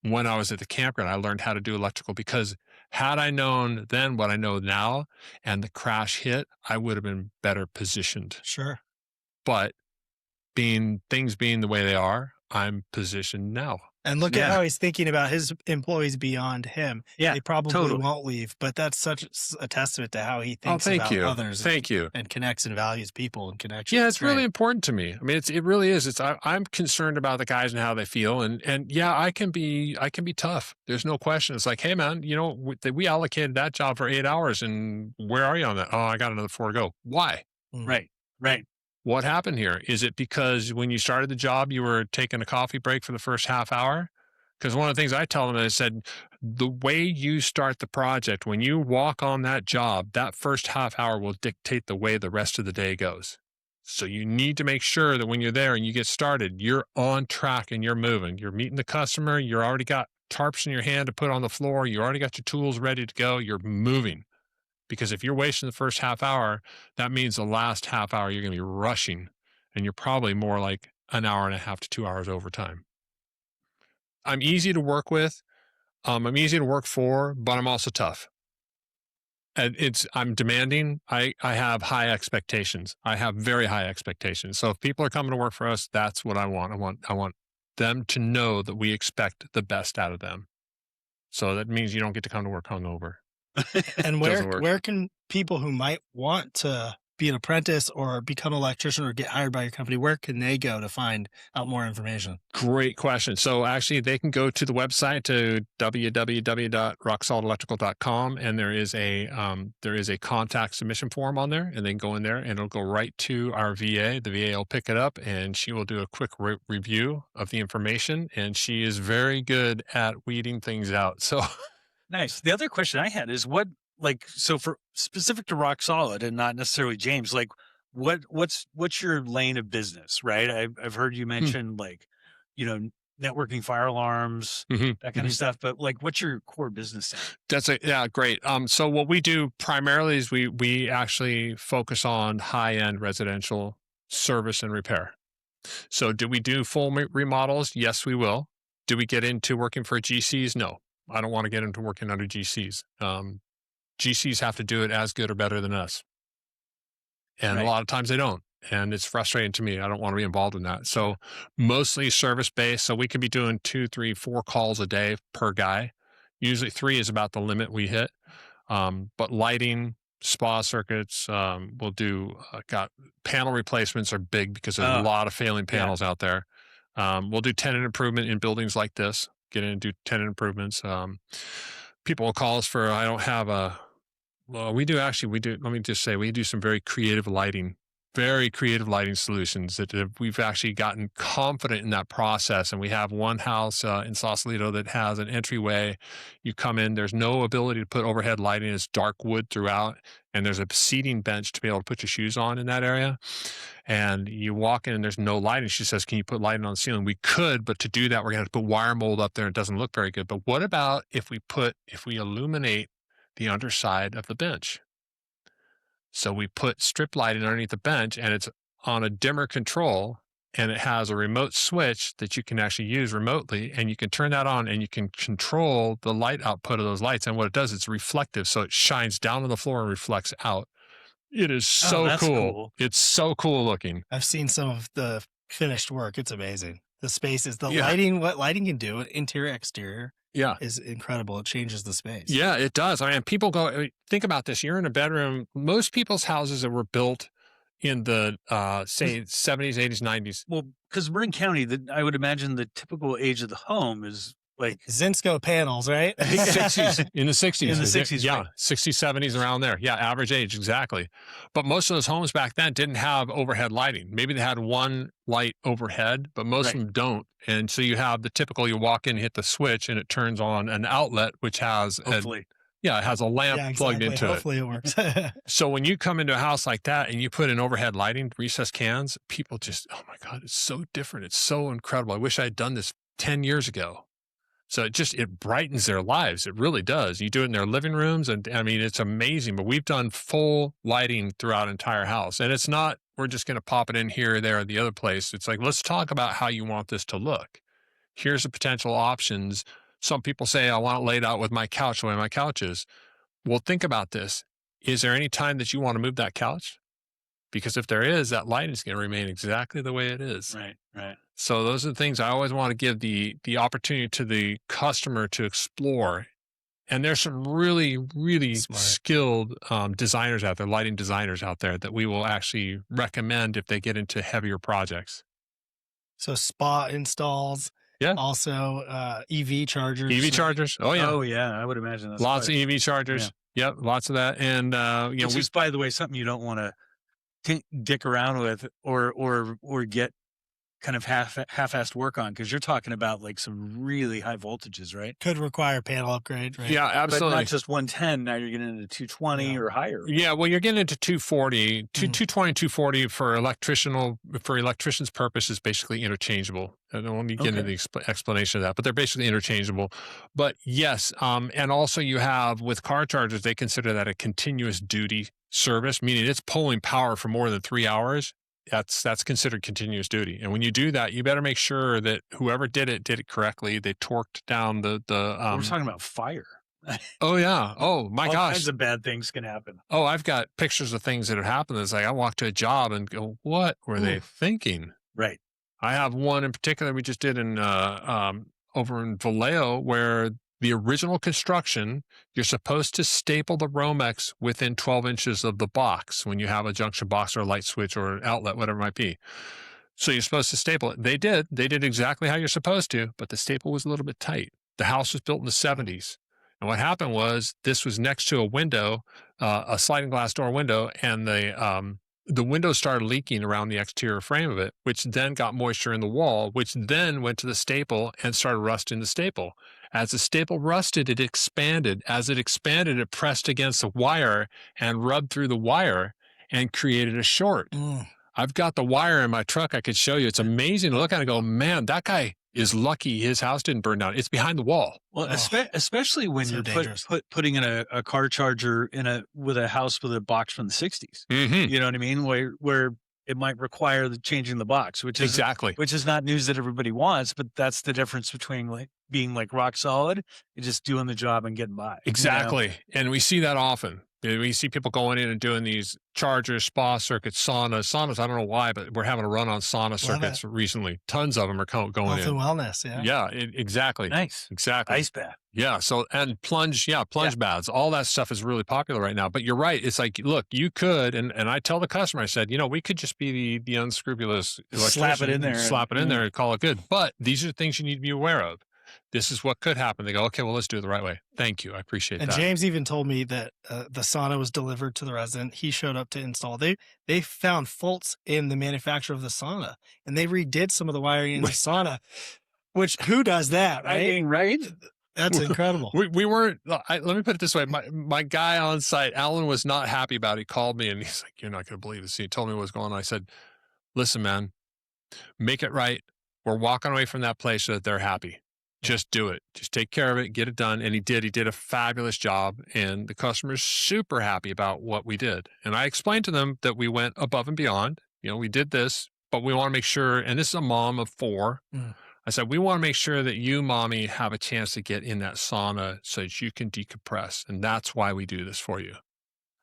S2: when I was at the campground. I learned how to do electrical because had I known then what I know now and the crash hit, I would have been better positioned.
S3: Sure.
S2: But things being the way they are, I'm positioned now.
S3: And look at how he's thinking about his employees beyond him.
S1: Yeah,
S3: they probably
S1: totally
S3: won't leave, but that's such a testament to how he thinks
S2: thank
S3: about
S2: you.
S3: others.
S2: Thank you.
S3: And connects and values people and connections.
S2: Yeah, it's really important to me. I mean, it really is. I'm concerned about the guys and how they feel. And yeah, I can be tough. There's no question. It's like, hey man, we allocated that job for 8 hours and where are you on that? Oh, I got another 4 to go. Why?
S1: Right.
S2: What happened here? Is it because when you started the job, you were taking a coffee break for the first half hour? Because one of the things I tell them is the way you start the project, when you walk on that job, that first half hour will dictate the way the rest of the day goes. So you need to make sure that when you're there and you get started, you're on track and you're moving. You're meeting the customer. You're already got tarps in your hand to put on the floor. You already got your tools ready to go. You're moving. Because if you're wasting the first half hour, that means the last half hour you're going to be rushing, and you're probably more like an hour and a half to 2 hours overtime. I'm easy to work with. I'm easy to work for, but I'm also tough. And I'm demanding. I have high expectations. I have very high expectations. So if people are coming to work for us, that's what I want. I want them to know that we expect the best out of them. So that means you don't get to come to work hungover.
S3: And where can people who might want to be an apprentice or become an electrician or get hired by your company, where can they go to find out more information?
S2: Great question. So actually they can go to the website to www.rocksaltelectrical.com, and there is a contact submission form on there, and they can go in there and it'll go right to our VA. The VA will pick it up and she will do a quick review of the information, and she is very good at weeding things out. So
S1: nice. The other question I had is so for specific to Rock Solid and not necessarily James, like what's your lane of business, right? I've heard you mention networking fire alarms, that kind of stuff, but like what's your core business?
S2: Great. So what we do primarily is we actually focus on high-end residential service and repair. So do we do full remodels? Yes, we will. Do we get into working for GCs? No. I don't want to get into working under GCs. GCs have to do it as good or better than us. And
S1: Right.
S2: a lot of times they don't. And it's frustrating to me. I don't want to be involved in that. So mostly service based. So we could be doing 2, 3, 4 calls a day per guy. Usually 3 is about the limit we hit. But lighting, spa circuits, we'll do, panel replacements are big because there's a lot of failing panels out there. We'll do tenant improvement in buildings like this. Get in and do tenant improvements. People will call us for, let me just say, we do some very creative lighting solutions that we've actually gotten confident in that process. And we have one house in Sausalito that has an entryway. You come in, there's no ability to put overhead lighting. It's dark wood throughout, and there's a seating bench to be able to put your shoes on in that area. And you walk in and there's no lighting. She says, can you put lighting on the ceiling? We could, but to do that, we're going to have to put wire mold up there. It doesn't look very good. But what about if we illuminate the underside of the bench? So we put strip lighting underneath the bench, and it's on a dimmer control, and it has a remote switch that you can actually use remotely, and you can turn that on and you can control the light output of those lights. And what it does, it's reflective. So it shines down on the floor and reflects out. It is so cool. It's so cool looking.
S3: I've seen some of the finished work. It's amazing. The spaces, lighting, what lighting can do, interior, exterior. Is incredible. It changes the space.
S2: Yeah, it does. I mean, people think about this. You're in a bedroom. Most people's houses that were built in the, say, 70s, 80s, 90s.
S1: Well, because Marin County, I would imagine the typical age of the home is like
S3: Zinsco panels, right?
S2: 60s, in the 60s.
S1: In the 60s.
S2: Yeah,
S1: right.
S2: 60s, 70s, around there. Yeah, average age, exactly. But most of those homes back then didn't have overhead lighting. Maybe they had one light overhead, but most of them don't. And so you have the typical, you walk in, hit the switch, and it turns on an outlet, which has it has a lamp plugged into
S3: Hopefully it works.
S2: So when you come into a house like that and you put in overhead lighting, recessed cans, people just, oh my God, it's so different. It's so incredible. I wish I had done this 10 years ago. So it brightens their lives. It really does. You do it in their living rooms, and I mean, it's amazing. But we've done full lighting throughout an entire house. And it's not, we're just going to pop it in here, there, or the other place. It's like, let's talk about how you want this to look. Here's the potential options. Some people say, I want it laid out with my couch, the way my couch is. Well, think about this. Is there any time that you want to move that couch? Because if there is, that lighting is going to remain exactly the way it is.
S1: Right.
S2: So those are the things I always want to give the opportunity to the customer to explore. And there's some really, really skilled designers out there, lighting designers out there that we will actually recommend if they get into heavier projects.
S3: So spa installs.
S2: Yeah.
S3: Also EV chargers.
S2: EV chargers. Oh, yeah.
S1: Oh, yeah. I would imagine that's
S2: lots of EV chargers. Yeah. Yep. Lots of that. And,
S1: which is, by the way, something you don't want to dick around with or get kind of half-assed work on? Because you're talking about like some really high voltages, right?
S3: Could require panel upgrade, right?
S2: Yeah,
S1: But
S2: absolutely.
S1: not just 110. Now you're getting into 220 or higher.
S2: Yeah, well, you're getting into 240, 220, 240 for electricians' purpose is basically interchangeable. I don't want to get into the explanation of that, but they're basically interchangeable. But yes, and also you have with car chargers, they consider that a continuous duty service, meaning it's pulling power for more than 3 hours. That's considered continuous duty. And when you do that, you better make sure that whoever did it correctly. They torqued down
S1: We're talking about fire.
S2: Oh yeah. Oh my
S1: All
S2: gosh.
S1: kinds of bad things can happen.
S2: Oh, I've got pictures of things that have happened. It's like I walk to a job and go, what were they thinking?
S1: Right.
S2: I have one in particular we just did in over in Vallejo where the original construction, you're supposed to staple the Romex within 12 inches of the box when you have a junction box or a light switch or an outlet, whatever it might be. So you're supposed to staple it. They did. They did exactly how you're supposed to, but the staple was a little bit tight. The house was built in the 70s. And what happened was this was next to a window, a sliding glass door window, and the window started leaking around the exterior frame of it, which then got moisture in the wall, which then went to the staple and started rusting the staple. As the staple rusted, it expanded. As it expanded, it pressed against the wire and rubbed through the wire and created a short. I've got the wire in my truck. I could show you. It's amazing to look at it and go, man, that guy is lucky his house didn't burn down. It's behind the wall.
S1: Well, especially when
S3: so
S1: you're putting in a car charger with a house with a box from the 60s.
S2: Mm-hmm.
S1: You know what I mean? Where it might require changing the box, which is not news that everybody wants, but that's the difference between like being like rock solid and just doing the job and getting by.
S2: Exactly. You know? And we see that often. We see people going in and doing these chargers, spa circuits, saunas. I don't know why, but we're having a run on sauna circuits recently. Tons of them are going
S3: Health
S2: in.
S3: and wellness, yeah.
S2: Yeah, exactly.
S1: Nice.
S2: Exactly.
S1: Ice bath.
S2: Yeah. So, and plunge baths. All that stuff is really popular right now. But you're right. It's like, look, you could, and I tell the customer, I said, we could just be the unscrupulous
S1: slap it in there
S2: and call it good. But these are things you need to be aware of. This is what could happen. They go, okay, well, let's do it the right way. Thank you. I appreciate that.
S3: And James even told me that the sauna was delivered to the resident. He showed up to install. They found faults in the manufacturer of the sauna, and they redid some of the wiring in the sauna, which who does that, right?
S1: I mean, right?
S3: That's incredible.
S2: We weren't, let me put it this way. My guy on site, Alan, was not happy about it. He called me and he's like, you're not going to believe this. He told me what was going on. I said, listen, man, make it right. We're walking away from that place so that they're happy. Just do it. Just take care of it. Get it done. And he did. He did a fabulous job. And the customer's super happy about what we did. And I explained to them that we went above and beyond. We did this, but we want to make sure, and this is a mom of 4. I said, we want to make sure that you, mommy, have a chance to get in that sauna so that you can decompress. And that's why we do this for you.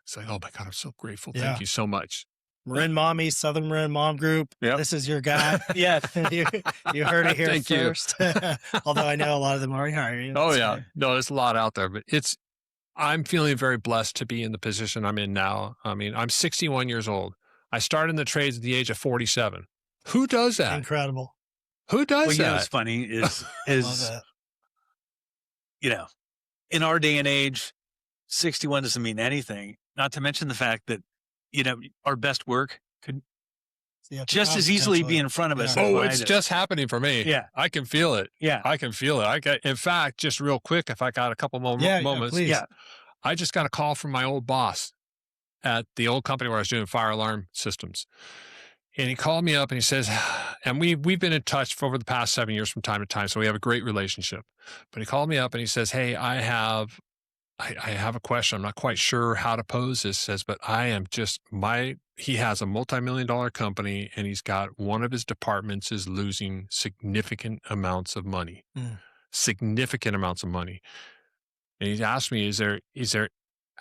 S2: It's like, oh my God, I'm so grateful. Thank you so much.
S3: Marin Mommy, Southern Marin Mom Group.
S2: Yep.
S3: This is your guy.
S1: Yeah.
S3: you heard it here first. Although I know a lot of them already hire you.
S2: Oh, yeah. No, there's a lot out there, but I'm feeling very blessed to be in the position I'm in now. I mean, I'm 61 years old. I started in the trades at the age of 47. Who does that?
S3: Incredible.
S2: Who does that?
S1: You know what's funny is in our day and age, 61 doesn't mean anything. Not to mention the fact that our best work could just as easily be in front of us.
S2: Oh, it's just happening for me.
S1: Yeah.
S2: I can feel it.
S1: Yeah.
S2: I can feel it. In fact, just real quick, if I got a couple moments.
S3: Yeah,
S2: I just got a call from my old boss at the old company where I was doing fire alarm systems. And he called me up and he says, and we've been in touch for over the past 7 years from time to time. So we have a great relationship. But he called me up and he says, hey, I have a question. I'm not quite sure how to pose this. Says, but he has a multi-million-dollar company and he's got one of his departments is losing significant amounts of money, significant amounts of money. And he's asked me, is there,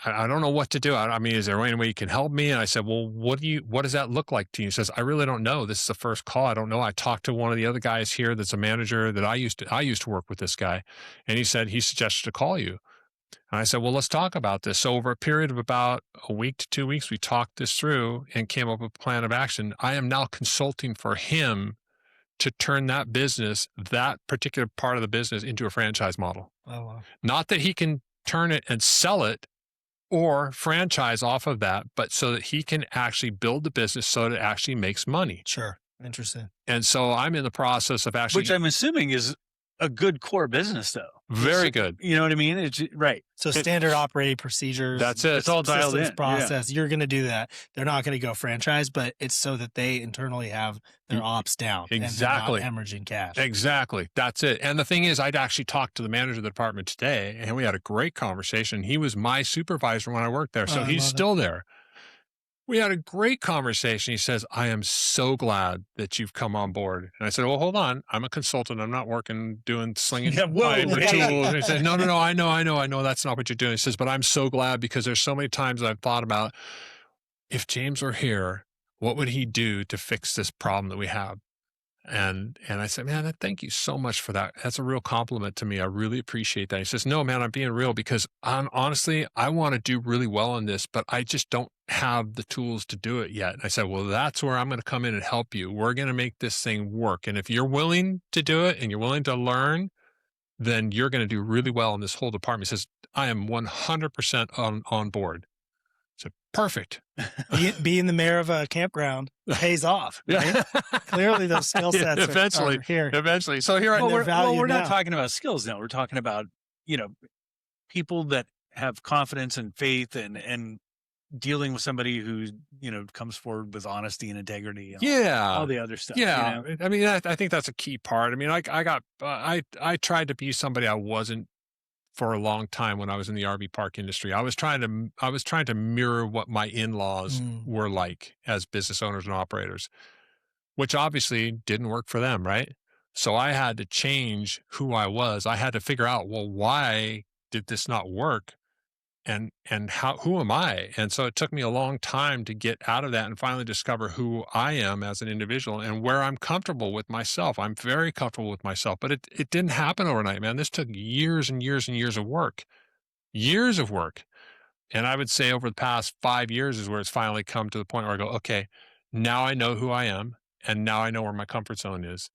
S2: I don't know what to do. I mean, is there any way you can help me? And I said, well, what does that look like to you? He says, I really don't know. This is the first call. I don't know. I talked to one of the other guys here that's a manager that I used to work with this guy. And he said, he suggested to call you. And I said, well, let's talk about this. So over a period of about a week to 2 weeks, we talked this through and came up with a plan of action. I am now consulting for him to turn that business, that particular part of the business, into a franchise model.
S3: Oh, wow.
S2: Not that he can turn it and sell it or franchise off of that, but so that he can actually build the business so that it actually makes money.
S3: Sure. Interesting.
S2: And so I'm in the process of actually,
S1: which I'm assuming is a good core business, though.
S2: very good.
S1: You know what I mean? It's right.
S3: So standard operating procedures,
S2: That's it.
S1: It's all dialed
S3: systems
S1: in.
S3: process, you're going to do that. They're not going to go franchise, but it's so that they internally have their ops down
S2: Exactly.
S3: and they're not hemorrhaging cash.
S2: Exactly. That's it. And the thing is, I'd actually talked to the manager of the department today, and we had a great conversation. He was my supervisor when I worked there, so he's still there. We had a great conversation. He says, I am so glad that you've come on board. And I said, well, hold on. I'm a consultant. I'm not working doing slinging
S1: Yeah, whoa,
S2: pipe or
S1: hey.
S2: tools. And he said, no, I know. That's not what you're doing. He says, but I'm so glad because there's so many times I've thought about if James were here, what would he do to fix this problem that we have? And I said, man, thank you so much for that. That's a real compliment to me. I really appreciate that. He says, no, man, I'm being real because honestly, I want to do really well in this, but I just don't have the tools to do it yet. And I said, well, that's where I'm going to come in and help you. We're going to make this thing work. And if you're willing to do it and you're willing to learn, then you're going to do really well in this whole department. He says, I am 100% on board. So perfect.
S3: Being the mayor of a campground pays off. Right?
S2: Yeah.
S3: Clearly those skill sets
S2: Eventually.
S3: are here.
S2: Eventually. So here I
S1: we're not talking about skills now. We're talking about, people that have confidence and faith and dealing with somebody who, comes forward with honesty and integrity and all the other stuff.
S2: Yeah. I mean, I think that's a key part. I mean, I tried to be somebody I wasn't for a long time when I was in the RV park industry. I was trying to mirror what my in-laws were like as business owners and operators, which obviously didn't work for them, right? So I had to change who I was. I had to figure out, well, why did this not work? And who am I? And so it took me a long time to get out of that and finally discover who I am as an individual and where I'm comfortable with myself. I'm very comfortable with myself, but it didn't happen overnight, man. This took years and years and years of work. And I would say over the past 5 years is where it's finally come to the point where I go, okay, now I know who I am and now I know where my comfort zone is.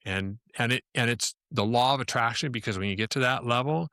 S2: And it's the law of attraction, because when you get to that level,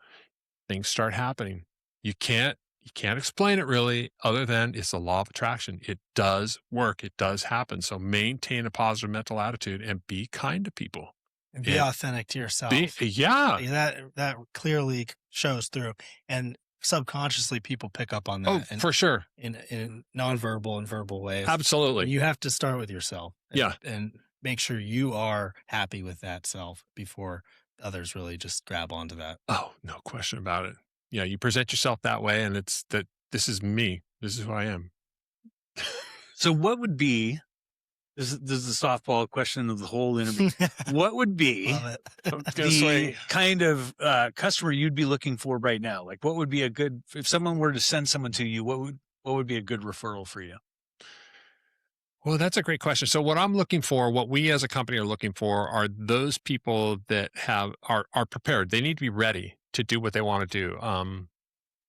S2: things start happening. You can't explain it really other than it's the law of attraction. It does work. It does happen. So maintain a positive mental attitude and be kind to people.
S3: And be authentic to yourself. That clearly shows through. And subconsciously people pick up on that.
S2: Oh, for sure.
S3: In nonverbal and verbal ways.
S2: Absolutely.
S3: You have to start with yourself.
S2: Yeah.
S3: And make sure you are happy with that self before others really just grab onto that.
S2: Oh, no question about it. Yeah, you present yourself that way, and it's that this is me. This is who I am.
S1: So what would be, this is the softball question of the whole interview. What would be the kind of customer you'd be looking for right now? Like what would be a good, if someone were to send someone to you, what would be a good referral for you?
S2: Well, that's a great question. So what I'm looking for, what we as a company are looking for, are those people that are prepared. They need to be ready to do what they want to do.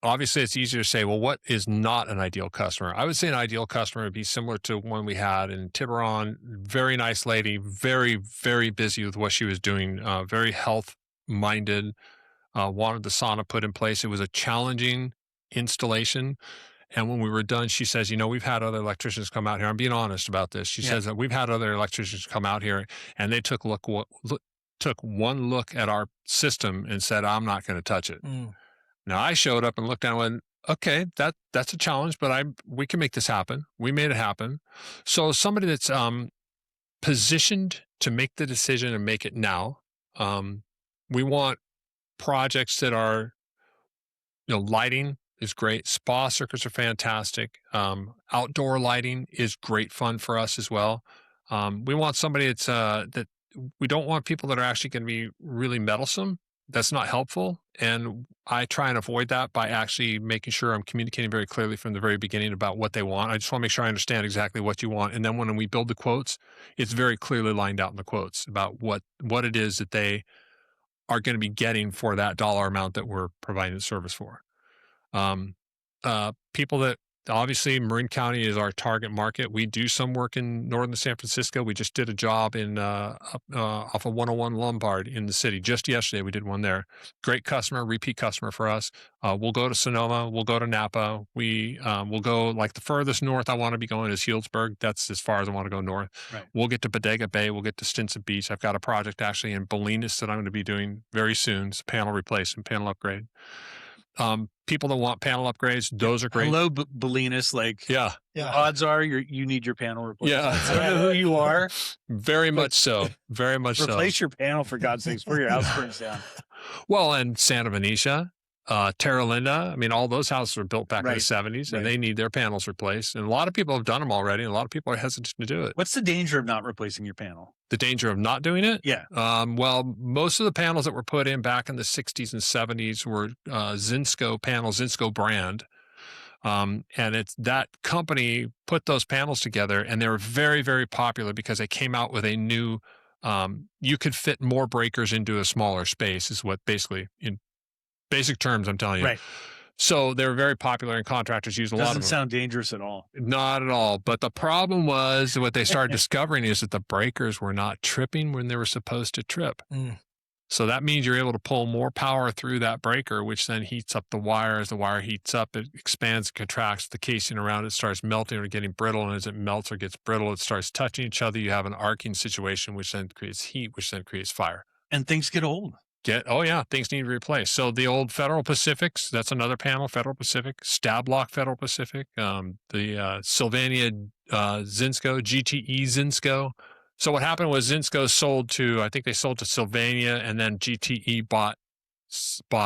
S2: Obviously, it's easier to say, well, what is not an ideal customer? I would say an ideal customer would be similar to one we had in Tiburon. Very nice lady, very, very busy with what she was doing, very health-minded, wanted the sauna put in place. It was a challenging installation. And when we were done, she says, we've had other electricians come out here. I'm being honest about this. She says that we've had other electricians come out here and they took one look at our system and said, I'm not going to touch it. Now I showed up and looked down and went, okay, that's a challenge, but we can make this happen. We made it happen. So somebody that's positioned to make the decision and make it now. We want projects that are, lighting is great. Spa circuits are fantastic. Outdoor lighting is great fun for us as well. We want somebody that's that we don't want people that are actually going to be really meddlesome. That's not helpful. And I try and avoid that by actually making sure I'm communicating very clearly from the very beginning about what they want. I just want to make sure I understand exactly what you want. And then when we build the quotes, it's very clearly lined out in the quotes about what it is that they are going to be getting for that dollar amount that we're providing the service for. People that Obviously, Marin County is our target market. We do some work in northern San Francisco. We just did a job in off of 101 Lombard in the city. Just yesterday, we did one there. Great customer, repeat customer for us. We'll go to Sonoma. We'll go to Napa. We'll go, like, the furthest north I want to be going is Healdsburg. That's as far as I want to go north.
S1: Right.
S2: We'll get to Bodega Bay. We'll get to Stinson Beach. I've got a project actually in Bolinas that I'm going to be doing very soon. It's a panel replacement, panel upgrade. People that want panel upgrades, those are great.
S1: Hello, Bolinas. Like,
S2: Yeah.
S1: odds are you need your panel replaced.
S2: Yeah.
S1: I don't know who you are.
S2: Very much so. Very much so.
S1: Replace your panel, for God's sakes, before your house burns down.
S2: Well, and Santa Venetia, Terra Linda. I mean, all those houses were built back in the 70s, and they need their panels replaced. And a lot of people have done them already, and a lot of people are hesitant to do it.
S1: What's the danger of not replacing your panel?
S2: The danger of not doing it?
S1: Yeah.
S2: Well, most of the panels that were put in back in the 60s and 70s were Zinsco panels, Zinsco brand. And it's that company put those panels together, and they were very, very popular because they came out with a new, you could fit more breakers into a smaller space, is what basically, in basic terms, I'm telling you.
S1: Right.
S2: So they were very popular, and contractors used a lot of them.
S1: Doesn't sound dangerous at all.
S2: Not at all. But the problem was, what they started discovering is that the breakers were not tripping when they were supposed to trip. So that means you're able to pull more power through that breaker, which then heats up the wire. As the wire heats up, it expands and contracts. The casing around it starts melting or getting brittle. And as it melts or gets brittle, it starts touching each other. You have an arcing situation, which then creates heat, which then creates fire.
S1: And things get old.
S2: Things need to be replaced. So the old Federal Pacifics, that's another panel, Federal Pacific, Stab Lock Federal Pacific, the Sylvania Zinsco, GTE Zinsco. So what happened was Zinsco sold to, I think they sold to Sylvania, and then GTE bought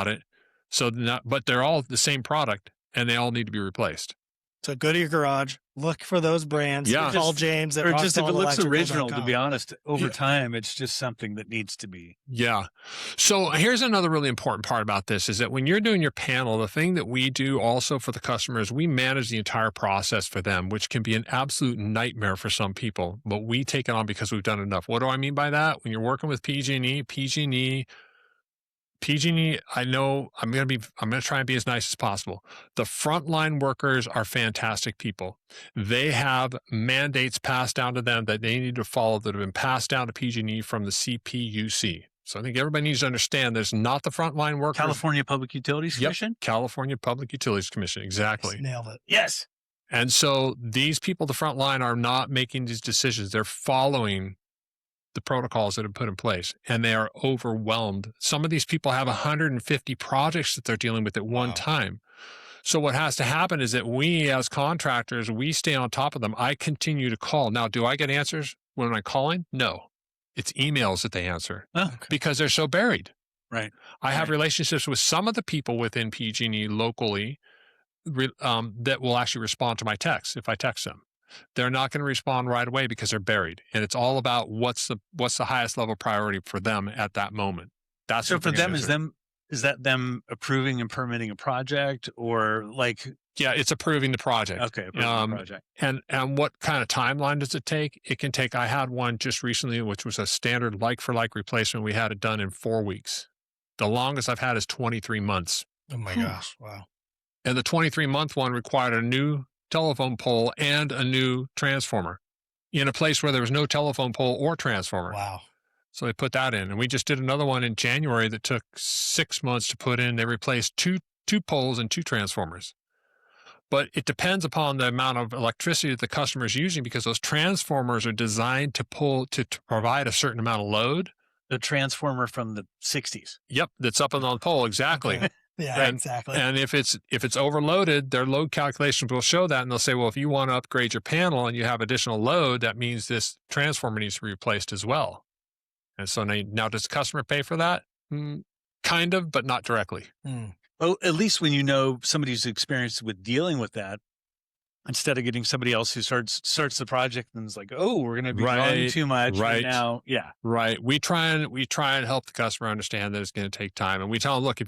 S2: it. So, but they're all the same product, and they all need to be replaced.
S3: So go to your garage, look for those brands.
S2: Yeah.
S3: Call James.
S1: Or just if it looks original, to be honest, over time, it's just something that needs to be.
S2: Yeah. So here's another really important part about this is that when you're doing your panel, the thing that we do also for the customers, we manage the entire process for them, which can be an absolute nightmare for some people, but we take it on because we've done enough. What do I mean by that? When you're working with PG&E, I know I'm going to try and be as nice as possible. The frontline workers are fantastic people. They have mandates passed down to them that they need to follow that have been passed down to PG&E from the CPUC. So I think everybody needs to understand there's not the frontline workers.
S1: California Public Utilities Commission?
S2: California Public Utilities Commission. Exactly.
S3: Nailed it.
S1: Yes.
S2: And so these people, the frontline, are not making these decisions. They're following the protocols that have put in place, and they are overwhelmed. Some of these people have 150 projects that they're dealing with at one time. So what has to happen is that we, as contractors, we stay on top of them. I continue to call. Now, do I get answers when I'm calling? No. It's emails that they answer because they're so buried.
S1: Right.
S2: I have relationships with some of the people within PG&E locally that will actually respond to my texts if I text them. They're not going to respond right away because they're buried. And it's all about what's the highest level priority for them at that moment. That's
S1: so for them, is that them approving and permitting a project, or like?
S2: Yeah, it's approving the project.
S1: Okay. Approving the project.
S2: And what kind of timeline does it take? It can take, I had one just recently, which was a standard like for like replacement. We had it done in 4 weeks. The longest I've had is 23 months.
S3: Oh my gosh. Wow.
S2: And the 23-month one required a new telephone pole and a new transformer in a place where there was no telephone pole or transformer.
S3: Wow.
S2: So they put that in. And we just did another one in January that took 6 months to put in. They replaced two poles and 2 transformers. But it depends upon the amount of electricity that the customer is using, because those transformers are designed to provide a certain amount of load.
S1: The transformer from the 60s.
S2: Yep, that's up on the pole, exactly.
S3: Okay. Yeah, exactly.
S2: And if it's overloaded, their load calculations will show that, and they'll say, well, if you want to upgrade your panel and you have additional load, that means this transformer needs to be replaced as well. And so now does the customer pay for that? Kind of, but not directly.
S1: Well, at least when you know somebody's experienced with dealing with that, instead of getting somebody else who starts the project and is like, oh, we're going to be growing too much right now. Yeah.
S2: Right. We try and help the customer understand that it's going to take time. And we tell them, look,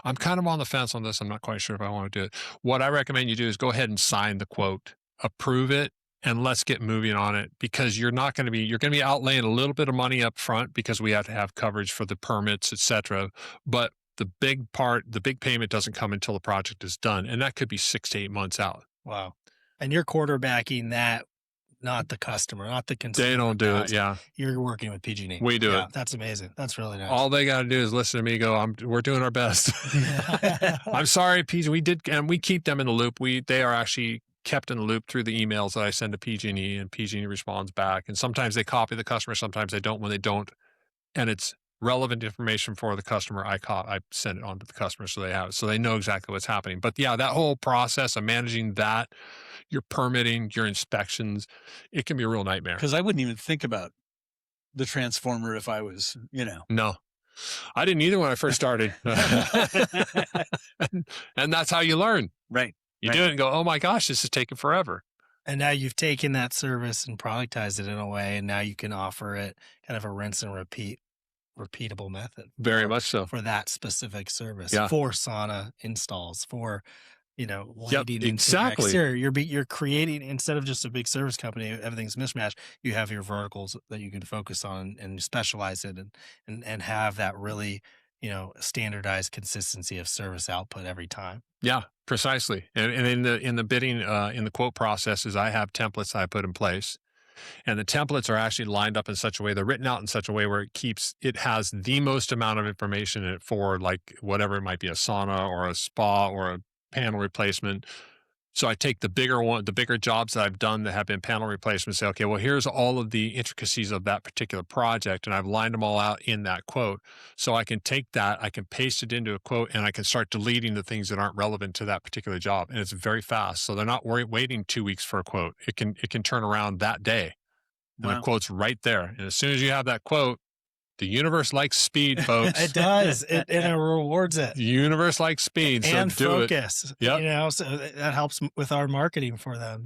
S2: I'm kind of on the fence on this. I'm not quite sure if I want to do it. What I recommend you do is go ahead and sign the quote, approve it, and let's get moving on it, because you're going to be outlaying a little bit of money up front because we have to have coverage for the permits, et cetera. But the big payment doesn't come until the project is done. And that could be 6 to 8 months out.
S3: Wow. And you're quarterbacking that, not the customer, not the consumer.
S2: They don't do it. Yeah.
S3: You're working with PG&E.
S2: We do it.
S3: That's amazing. That's really nice.
S2: All they got to do is listen to me go, we're doing our best. I'm sorry, PG. We did, and we keep them in the loop. They are actually kept in the loop through the emails that I send to PG&E, and PG&E responds back. And sometimes they copy the customer, sometimes they don't. When they don't, and it's relevant information for the customer, I send it on to the customer so they have it, so they know exactly what's happening. But yeah, that whole process of managing that, your permitting, your inspections, it can be a real nightmare.
S1: Because I wouldn't even think about the transformer if I was,
S2: No, I didn't either when I first started. And that's how you learn.
S1: Right.
S2: You do it and go, oh my gosh, this is taking forever.
S3: And now you've taken that service and productized it in a way, and now you can offer it kind of a rinse and repeatable method.
S2: Very much so.
S3: For that specific service,
S2: Yeah.
S3: for sauna installs, for lighting
S2: Yep,
S3: into the
S2: exactly.
S3: exterior. You're creating, instead of just a big service company, everything's mismatched. You have your verticals that you can focus on and specialize it and have that really standardized consistency of service output every time.
S2: Yeah, precisely. And in the bidding, in the quote processes, I have templates I put in place. And the templates are actually lined up in such a way, they're written out in such a way where it has the most amount of information in it for, like, whatever it might be, a sauna or a spa or a panel replacement. So I take the bigger jobs that I've done that have been panel replacements, say, okay, well, here's all of the intricacies of that particular project, and I've lined them all out in that quote. So I can take that, I can paste it into a quote, and I can start deleting the things that aren't relevant to that particular job. And it's very fast. So they're not waiting 2 weeks for a quote. It can turn around that day. And the quote's right there. And as soon as you have that quote, the universe likes speed, folks.
S3: It does. And it rewards it.
S2: The universe likes speed.
S3: And
S2: so do
S3: focus.
S2: It. Yep.
S3: So that helps with our marketing for them.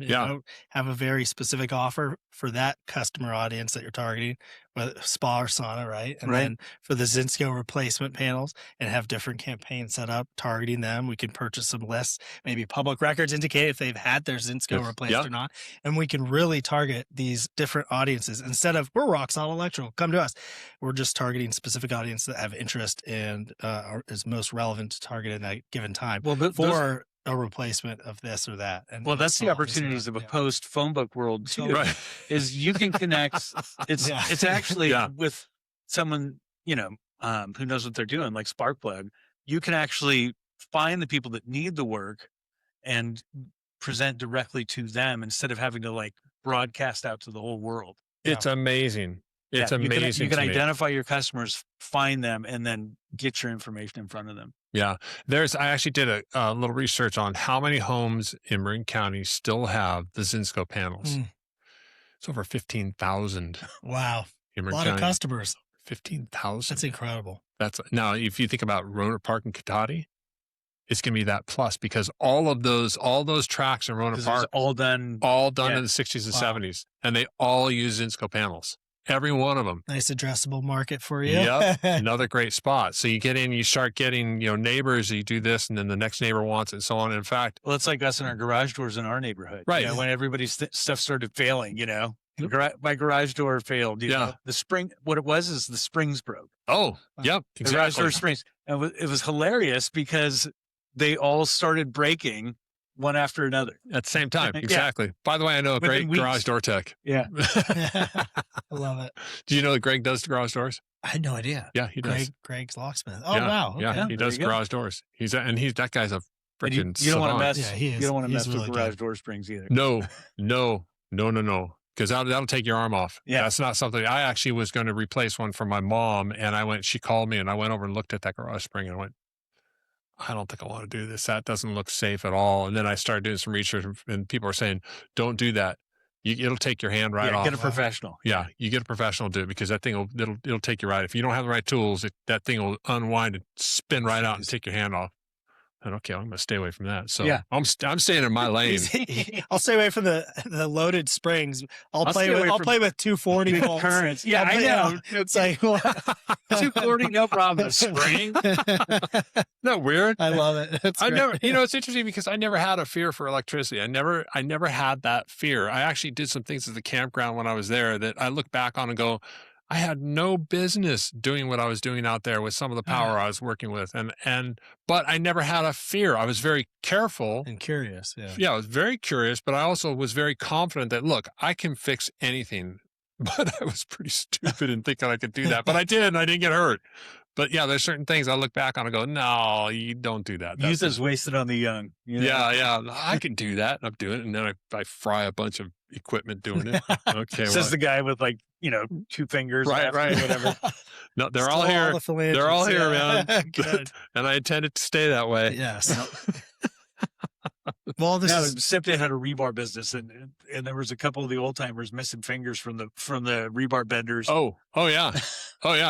S3: Have a very specific offer for that customer audience that you're targeting, whether spa or sauna, right? And then for the Zinsco replacement panels, and have different campaigns set up targeting them. We can purchase some lists, maybe public records indicate if they've had their Zinsco replaced or not. And we can really target these different audiences instead of, we're rock solid electrical, come to us. We're just targeting specific audience that have interest and is most relevant to target in that given time.
S1: Well, but
S3: for a replacement of this or that. And
S1: that's the opportunities of a post phone book world too.
S2: Right.
S1: Is you can connect. It's actually with someone who knows what they're doing, like Sparkplug. You can actually find the people that need the work and present directly to them instead of having to broadcast out to the whole world.
S2: It's amazing. It's amazing.
S1: You can identify your customers, find them, and then get your information in front of them.
S2: Yeah. I actually did a little research on how many homes in Marin County still have the Zinsco panels. It's over 15,000.
S3: Wow.
S2: In Marin
S3: County. Of customers.
S2: 15,000.
S3: That's incredible.
S2: Now, if you think about Rohnert Park and Katati, it's going to be that plus, because all those tracks in Rohnert Park,
S1: all done
S2: in the 60s and 70s, and they all use Zinsco panels. Every one of them.
S3: Nice addressable market for you.
S2: Yep. Another great spot. So you get in, you start getting, neighbors, you do this, and then the next neighbor wants it, and so on. In fact,
S1: well, it's like us in our garage doors in our neighborhood.
S2: Right.
S1: When everybody's stuff started failing, my garage door failed. The spring, what it was is the springs broke.
S2: Oh, yep. Exactly.
S1: The garage door springs. And it was hilarious because they all started breaking one after another
S2: at the same time. Exactly. By the way, I know a great garage door tech.
S3: Yeah. I love it.
S2: Do you know that Greg does garage doors?
S3: I had no idea.
S2: Yeah, he does.
S3: Greg's locksmith. Oh, wow. Okay.
S2: Yeah, he does garage doors. That guy's a freaking
S1: you don't want to mess.
S3: Yeah, he is.
S1: You don't want to mess
S3: really
S1: with garage door springs either.
S2: No. Because that'll take your arm off.
S1: Yeah.
S2: That's not something. I actually was going to replace one for my mom, and she called me, and I went over and looked at that garage spring, and I went, I don't think I want to do this. That doesn't look safe at all. And then I started doing some research, and people are saying, don't do that. It'll take your hand right off.
S1: Get a professional.
S2: Yeah, you get a professional to do it, because that thing it'll take you right. If you don't have the right tools, that thing will unwind and spin right out and take your hand off. And okay, I'm going to stay away from that. So I'm staying in my lane.
S3: I'll stay away from the loaded springs. I'll play with 240 volts.
S1: Currents. Yeah, I know.
S3: It's like
S1: 240, no problem. A spring.
S2: Isn't that weird?
S3: I love it.
S2: It's interesting because I never had a fear for electricity. I never had that fear. I actually did some things at the campground when I was there that I look back on and go, I had no business doing what I was doing out there with some of the power I was working with. But I never had a fear. I was very careful
S3: and curious. Yeah.
S2: Yeah, I was very curious, but I also was very confident that, look, I can fix anything. But I was pretty stupid in thinking I could do that. But I did, and I didn't get hurt. But yeah, there's certain things I look back on and go, no, you don't do that.
S1: Youth is wasted on the young. You know?
S2: Yeah. I can do that. I'm doing it. And then I fry a bunch of equipment doing it. Okay.
S1: Says the guy with 2 fingers.
S2: Right.
S1: Whatever.
S2: No, they're all here. They're all here, man.
S3: Good.
S2: And I intend it to stay that way.
S3: Yes. Well,
S1: Sipton had a rebar business, and there was a couple of the old timers missing fingers from the rebar benders.
S2: Oh yeah.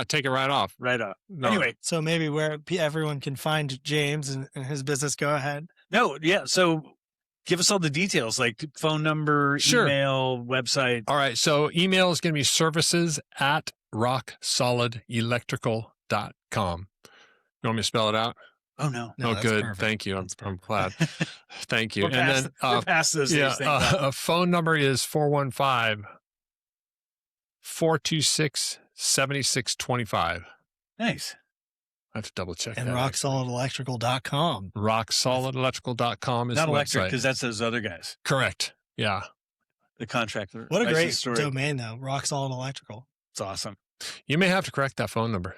S2: Take it right off.
S1: Right off.
S2: No.
S1: Anyway,
S3: so maybe where everyone can find James and his business. Go ahead.
S1: No, yeah. So give us all the details, like phone number, email, website.
S2: All right. So email is going to be services@rocksolidelectrical.com. You want me to spell it out?
S1: Oh, no.
S2: Oh, good.
S3: Perfect.
S2: Thank you. I'm glad. Thank you.
S1: We're past those days.
S2: A phone number is 415-426-7625.
S1: Nice.
S2: I have to double check
S3: And
S2: that.
S3: rocksolidelectrical.com.
S2: Rocksolidelectrical.com is
S1: Not
S2: the
S1: electric,
S2: website.
S1: because that's those other guys.
S2: Correct. Yeah.
S1: The contractor.
S3: What a
S1: license
S3: great
S1: story.
S3: domain, though. Rock Solid Electrical.
S1: It's awesome.
S2: You may have to correct that phone number.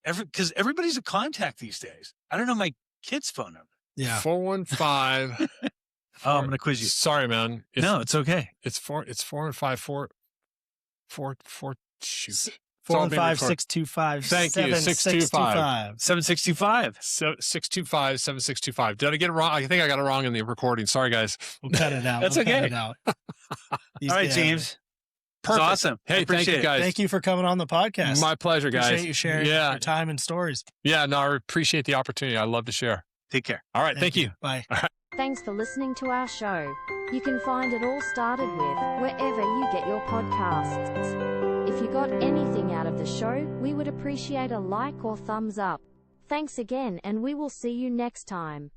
S1: Because everybody's a contact these days. I don't know my kid's phone number.
S3: Yeah.
S2: 415.
S1: Oh, I'm going to quiz you.
S2: Sorry, man.
S1: No, it's okay.
S2: It's 415 shoot.
S3: 415-625.
S2: Thank you. 625.
S1: 7625.
S2: 625-7625. Did I get it wrong? I think I got it wrong in the recording. Sorry, guys.
S3: We'll cut it out.
S1: That's
S3: We'll
S1: okay.
S3: Cut it out.
S1: All right, James.
S2: Perfect.
S1: It's awesome.
S2: Hey, thank you, guys.
S3: Thank you for coming on the podcast.
S2: My pleasure, guys.
S3: Appreciate you sharing your time and stories.
S2: Yeah, no, I appreciate the opportunity. I love to share.
S1: Take care.
S2: All right. Thank you.
S3: Bye.
S4: Thanks for listening to our show. You can find It All Started With wherever you get your podcasts. If you got anything out of the show, we would appreciate a like or thumbs up. Thanks again, and we will see you next time.